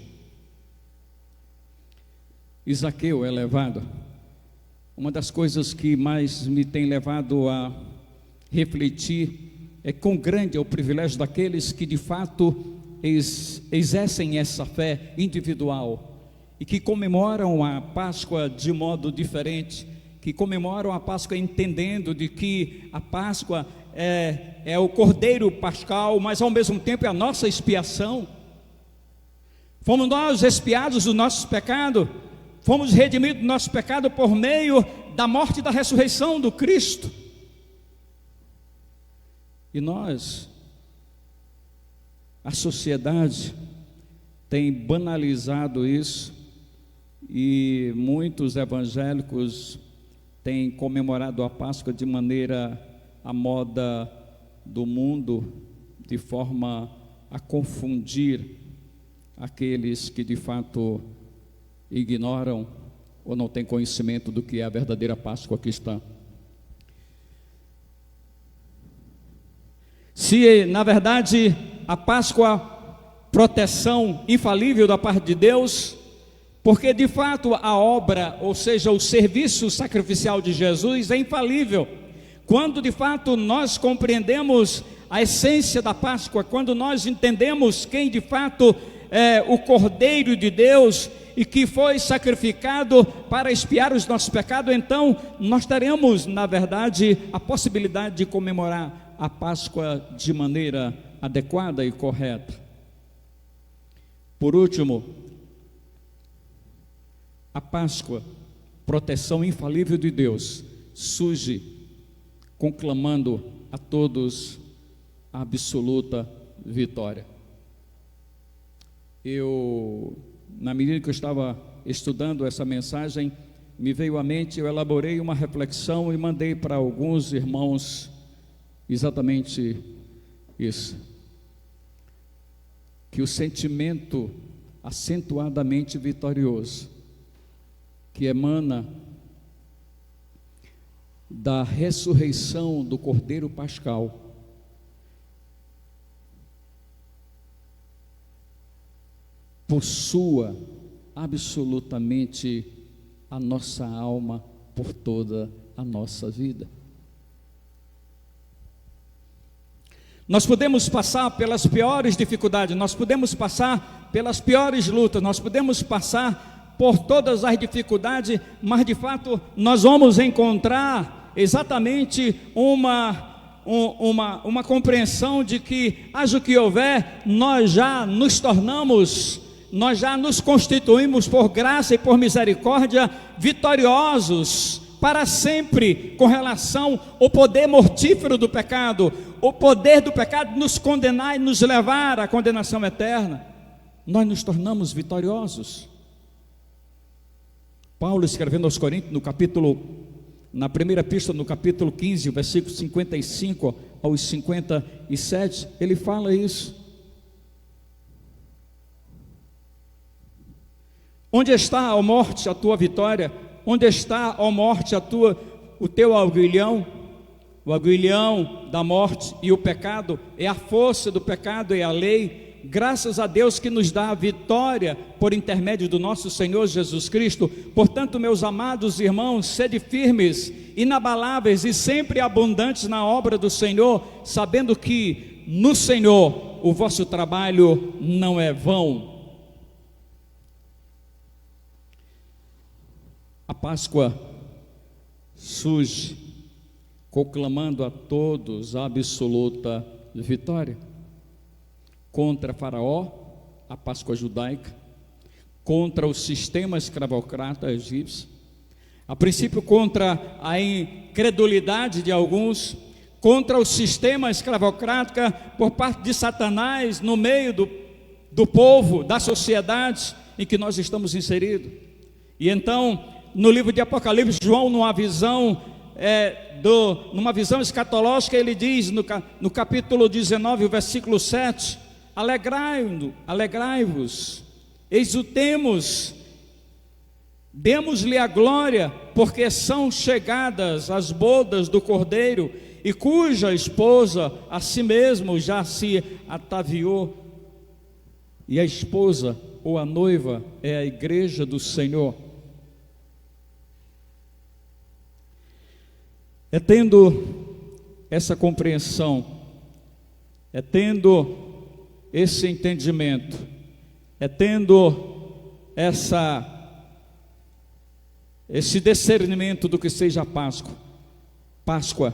Zaqueu é levado. Uma das coisas que mais me tem levado a refletir é quão grande é o privilégio daqueles que de fato exercem essa fé individual e que comemoram a Páscoa de modo diferente, que comemoram a Páscoa entendendo de que a Páscoa é o Cordeiro Pascal, mas ao mesmo tempo é a nossa expiação. Fomos nós expiados do nosso pecado, fomos redimidos do nosso pecado por meio da morte e da ressurreição do Cristo. E nós, a sociedade tem banalizado isso, e muitos evangélicos têm comemorado a Páscoa de maneira à moda do mundo, de forma a confundir aqueles que de fato ignoram ou não têm conhecimento do que é a verdadeira Páscoa cristã. Se na verdade a Páscoa, proteção infalível da parte de Deus, porque de fato a obra, ou seja, o serviço sacrificial de Jesus é infalível. Quando de fato nós compreendemos a essência da Páscoa, quando nós entendemos quem de fato é o Cordeiro de Deus e que foi sacrificado para expiar os nossos pecados, então nós teremos na verdade a possibilidade de comemorar a Páscoa de maneira adequada e correta. Por último, a Páscoa, proteção infalível de Deus, surge conclamando a todos a absoluta vitória. Na medida que eu estava estudando essa mensagem, me veio à mente, eu elaborei uma reflexão e mandei para alguns irmãos exatamente isso. Que o sentimento acentuadamente vitorioso, que emana da ressurreição do Cordeiro Pascal, possua absolutamente a nossa alma por toda a nossa vida. Nós podemos passar pelas piores dificuldades, nós podemos passar pelas piores lutas, nós podemos passar por todas as dificuldades, mas de fato nós vamos encontrar exatamente uma compreensão de que, haja o que houver, nós já nos constituímos por graça e por misericórdia vitoriosos para sempre com relação ao poder mortífero do pecado, o poder do pecado nos condenar e nos levar à condenação eterna. Nós nos tornamos vitoriosos. Paulo, escrevendo aos Coríntios, na primeira epístola, no capítulo 15, versículo 55 aos 57, ele fala isso. Onde está, ó morte, a tua vitória? Onde está, ó morte, o teu aguilhão? O aguilhão da morte e o pecado é a força do pecado, é a lei. Graças a Deus que nos dá a vitória por intermédio do nosso Senhor Jesus Cristo. Portanto, meus amados irmãos, sede firmes, inabaláveis e sempre abundantes na obra do Senhor, sabendo que no Senhor o vosso trabalho não é vão. A Páscoa surge proclamando a todos a absoluta vitória contra Faraó, a Páscoa judaica, contra o sistema escravocrata egípcio, a princípio contra a incredulidade de alguns, contra o sistema escravocrata por parte de Satanás no meio do povo, da sociedade em que nós estamos inseridos. E então, no livro de Apocalipse, João, numa visão escatológica, ele diz no capítulo 19, versículo 7, alegrai-vos, exultemos, demos-lhe a glória, porque são chegadas as bodas do Cordeiro, e cuja esposa a si mesmo já se ataviou, e a esposa ou a noiva é a igreja do Senhor. É tendo essa compreensão, é tendo esse entendimento, é tendo esse discernimento do que seja a Páscoa. Páscoa,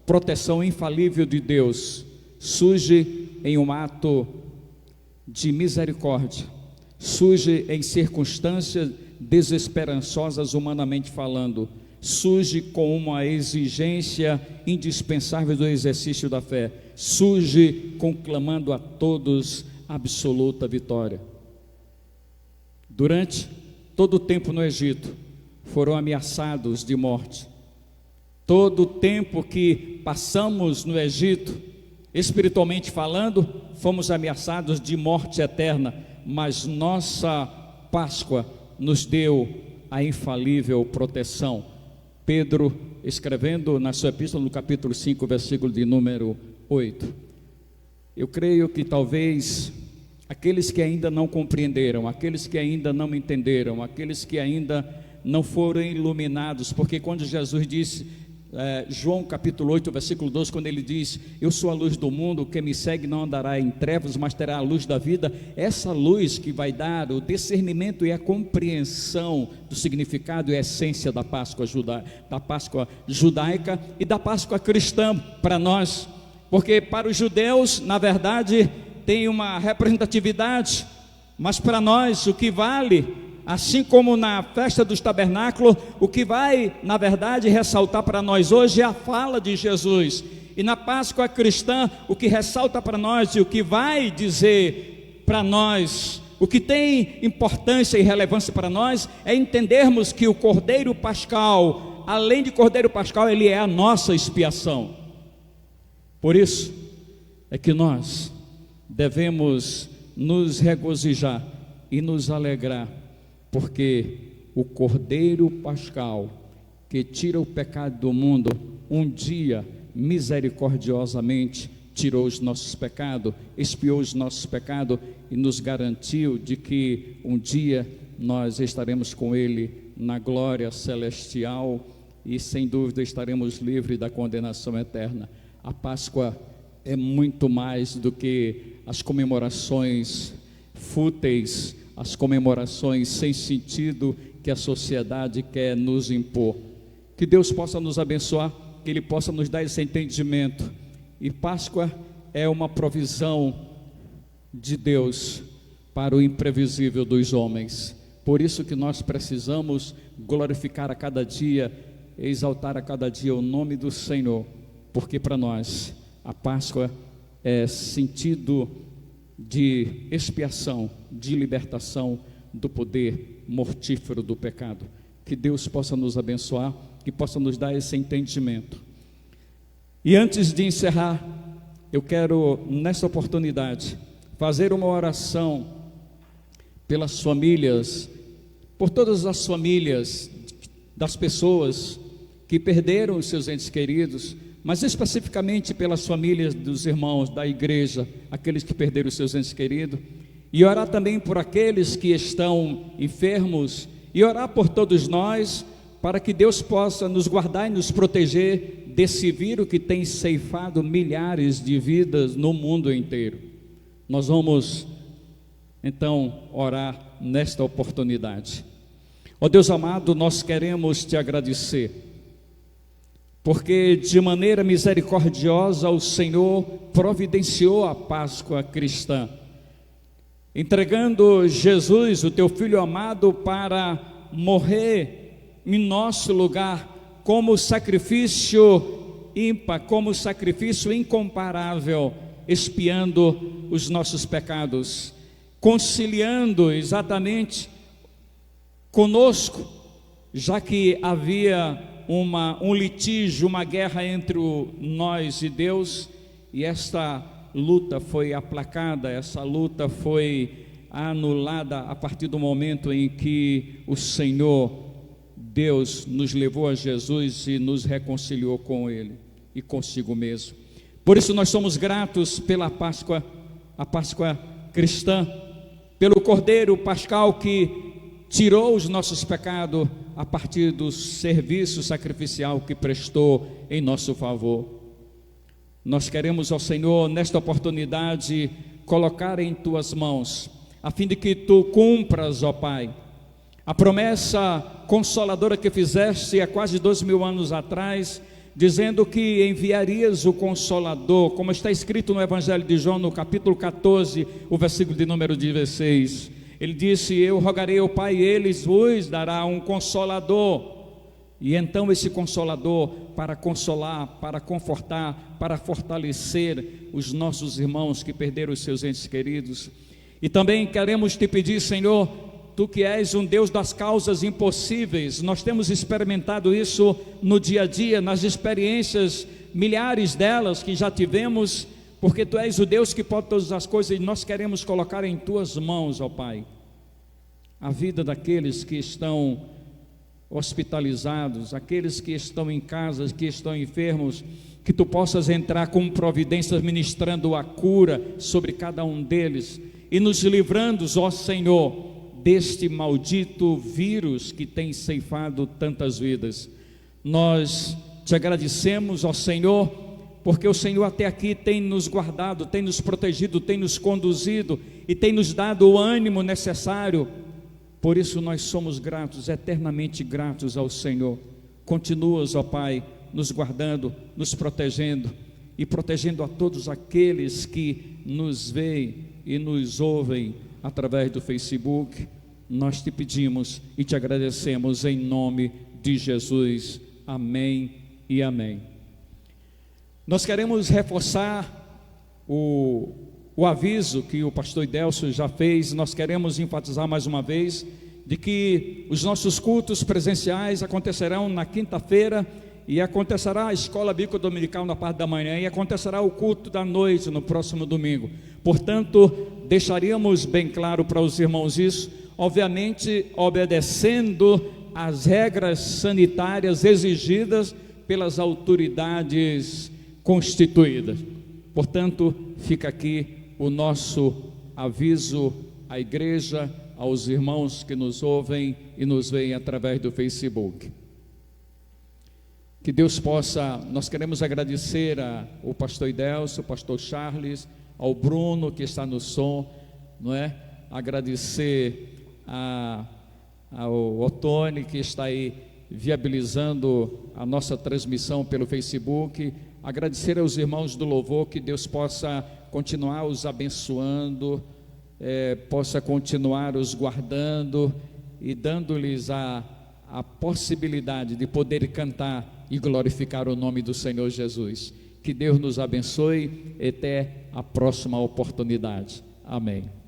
proteção infalível de Deus, surge em um ato de misericórdia, surge em circunstâncias desesperançosas humanamente falando, surge com uma exigência indispensável do exercício da fé, surge conclamando a todos absoluta vitória. Durante todo o tempo no Egito, foram ameaçados de morte. Todo o tempo que passamos no Egito, espiritualmente falando, fomos ameaçados de morte eterna, mas nossa Páscoa nos deu a infalível proteção. Pedro, escrevendo na sua epístola, no capítulo 5, versículo de número 8. Eu creio que talvez aqueles que ainda não compreenderam, aqueles que ainda não entenderam, aqueles que ainda não foram iluminados, porque quando Jesus disse, João capítulo 8, versículo 12, quando ele diz, eu sou a luz do mundo, quem me segue não andará em trevas, mas terá a luz da vida, essa luz que vai dar o discernimento e a compreensão do significado e a essência da Páscoa judaica e da Páscoa cristã para nós, porque para os judeus, na verdade, tem uma representatividade, mas para nós o que vale, assim como na festa dos tabernáculos, o que vai, na verdade, ressaltar para nós hoje é a fala de Jesus. E na Páscoa cristã, o que ressalta para nós e o que vai dizer para nós O que tem importância e relevância para nós é entendermos que o Cordeiro Pascal, além de Cordeiro Pascal, ele é a nossa expiação. Por isso é que nós devemos nos regozijar e nos alegrar, porque o Cordeiro Pascal, que tira o pecado do mundo, um dia misericordiosamente tirou os nossos pecados, expiou os nossos pecados e nos garantiu de que um dia nós estaremos com Ele na glória celestial e sem dúvida estaremos livres da condenação eterna. A Páscoa é muito mais do que as comemorações fúteis, as comemorações sem sentido que a sociedade quer nos impor. Que Deus possa nos abençoar, que Ele possa nos dar esse entendimento. E Páscoa é uma provisão de Deus para o imprevisível dos homens. Por isso que nós precisamos glorificar a cada dia, exaltar a cada dia o nome do Senhor, porque para nós a Páscoa é sentido de expiação, de libertação do poder mortífero do pecado. Que Deus possa nos abençoar, que possa nos dar esse entendimento. E antes de encerrar, eu quero nessa oportunidade fazer uma oração pelas famílias, por todas as famílias das pessoas que perderam os seus entes queridos, mas especificamente pelas famílias dos irmãos da igreja, aqueles que perderam os seus entes queridos, e orar também por aqueles que estão enfermos, e orar por todos nós, para que Deus possa nos guardar e nos proteger desse vírus que tem ceifado milhares de vidas no mundo inteiro. Nós vamos então orar nesta oportunidade. Ó Deus amado, nós queremos te agradecer, porque de maneira misericordiosa o Senhor providenciou a Páscoa cristã, entregando Jesus, o teu Filho amado, para morrer em nosso lugar, como sacrifício ímpar, como sacrifício incomparável, expiando os nossos pecados, conciliando exatamente conosco, já que havia um litígio, uma guerra entre nós e Deus, e esta luta foi aplacada, essa luta foi anulada a partir do momento em que o Senhor Deus nos levou a Jesus e nos reconciliou com Ele e consigo mesmo. Por isso nós somos gratos pela Páscoa, a Páscoa cristã, pelo Cordeiro Pascal que tirou os nossos pecados a partir do serviço sacrificial que prestou em nosso favor. Nós queremos ao Senhor, nesta oportunidade, colocar em Tuas mãos, a fim de que Tu cumpras, ó Pai, a promessa consoladora que fizeste há quase 2000 anos atrás, dizendo que enviarias o Consolador, como está escrito no Evangelho de João, no capítulo 14, o versículo de número 16. Ele disse: eu rogarei ao Pai, e Ele vos dará um Consolador. E então esse Consolador, para consolar, para confortar, para fortalecer os nossos irmãos que perderam os seus entes queridos. E também queremos te pedir, Senhor, Tu que és um Deus das causas impossíveis, nós temos experimentado isso no dia a dia, nas experiências, milhares delas que já tivemos, porque Tu és o Deus que pode todas as coisas, e nós queremos colocar em Tuas mãos, ó Pai, a vida daqueles que estão hospitalizados, aqueles que estão em casas, que estão enfermos, que Tu possas entrar com providências, ministrando a cura sobre cada um deles, e nos livrando, ó Senhor, deste maldito vírus que tem ceifado tantas vidas. Nós te agradecemos, ó Senhor, porque o Senhor até aqui tem nos guardado, tem nos protegido, tem nos conduzido e tem nos dado o ânimo necessário. Por isso nós somos gratos, eternamente gratos ao Senhor. Continuas, ó Pai, nos guardando, nos protegendo e protegendo a todos aqueles que nos veem e nos ouvem através do Facebook. Nós te pedimos e te agradecemos em nome de Jesus. Amém e amém. Nós queremos reforçar o o aviso que o pastor Idelcio já fez, nós queremos enfatizar mais uma vez, de que os nossos cultos presenciais acontecerão na quinta-feira, e acontecerá a escola bíblica dominical na parte da manhã, e acontecerá o culto da noite no próximo domingo. Portanto, deixaríamos bem claro para os irmãos isso, obviamente obedecendo às regras sanitárias exigidas pelas autoridades constituídas. Portanto, fica aqui o nosso aviso à igreja, aos irmãos que nos ouvem e nos veem através do Facebook. Que Deus possa, nós queremos agradecer ao pastor Idelcio, ao pastor Charles, ao Bruno que está no som, não é? Agradecer ao Otone que está aí viabilizando a nossa transmissão pelo Facebook, agradecer aos irmãos do louvor, que Deus possa continuar os abençoando, possa continuar os guardando e dando-lhes a possibilidade de poder cantar e glorificar o nome do Senhor Jesus. Que Deus nos abençoe e até a próxima oportunidade. Amém.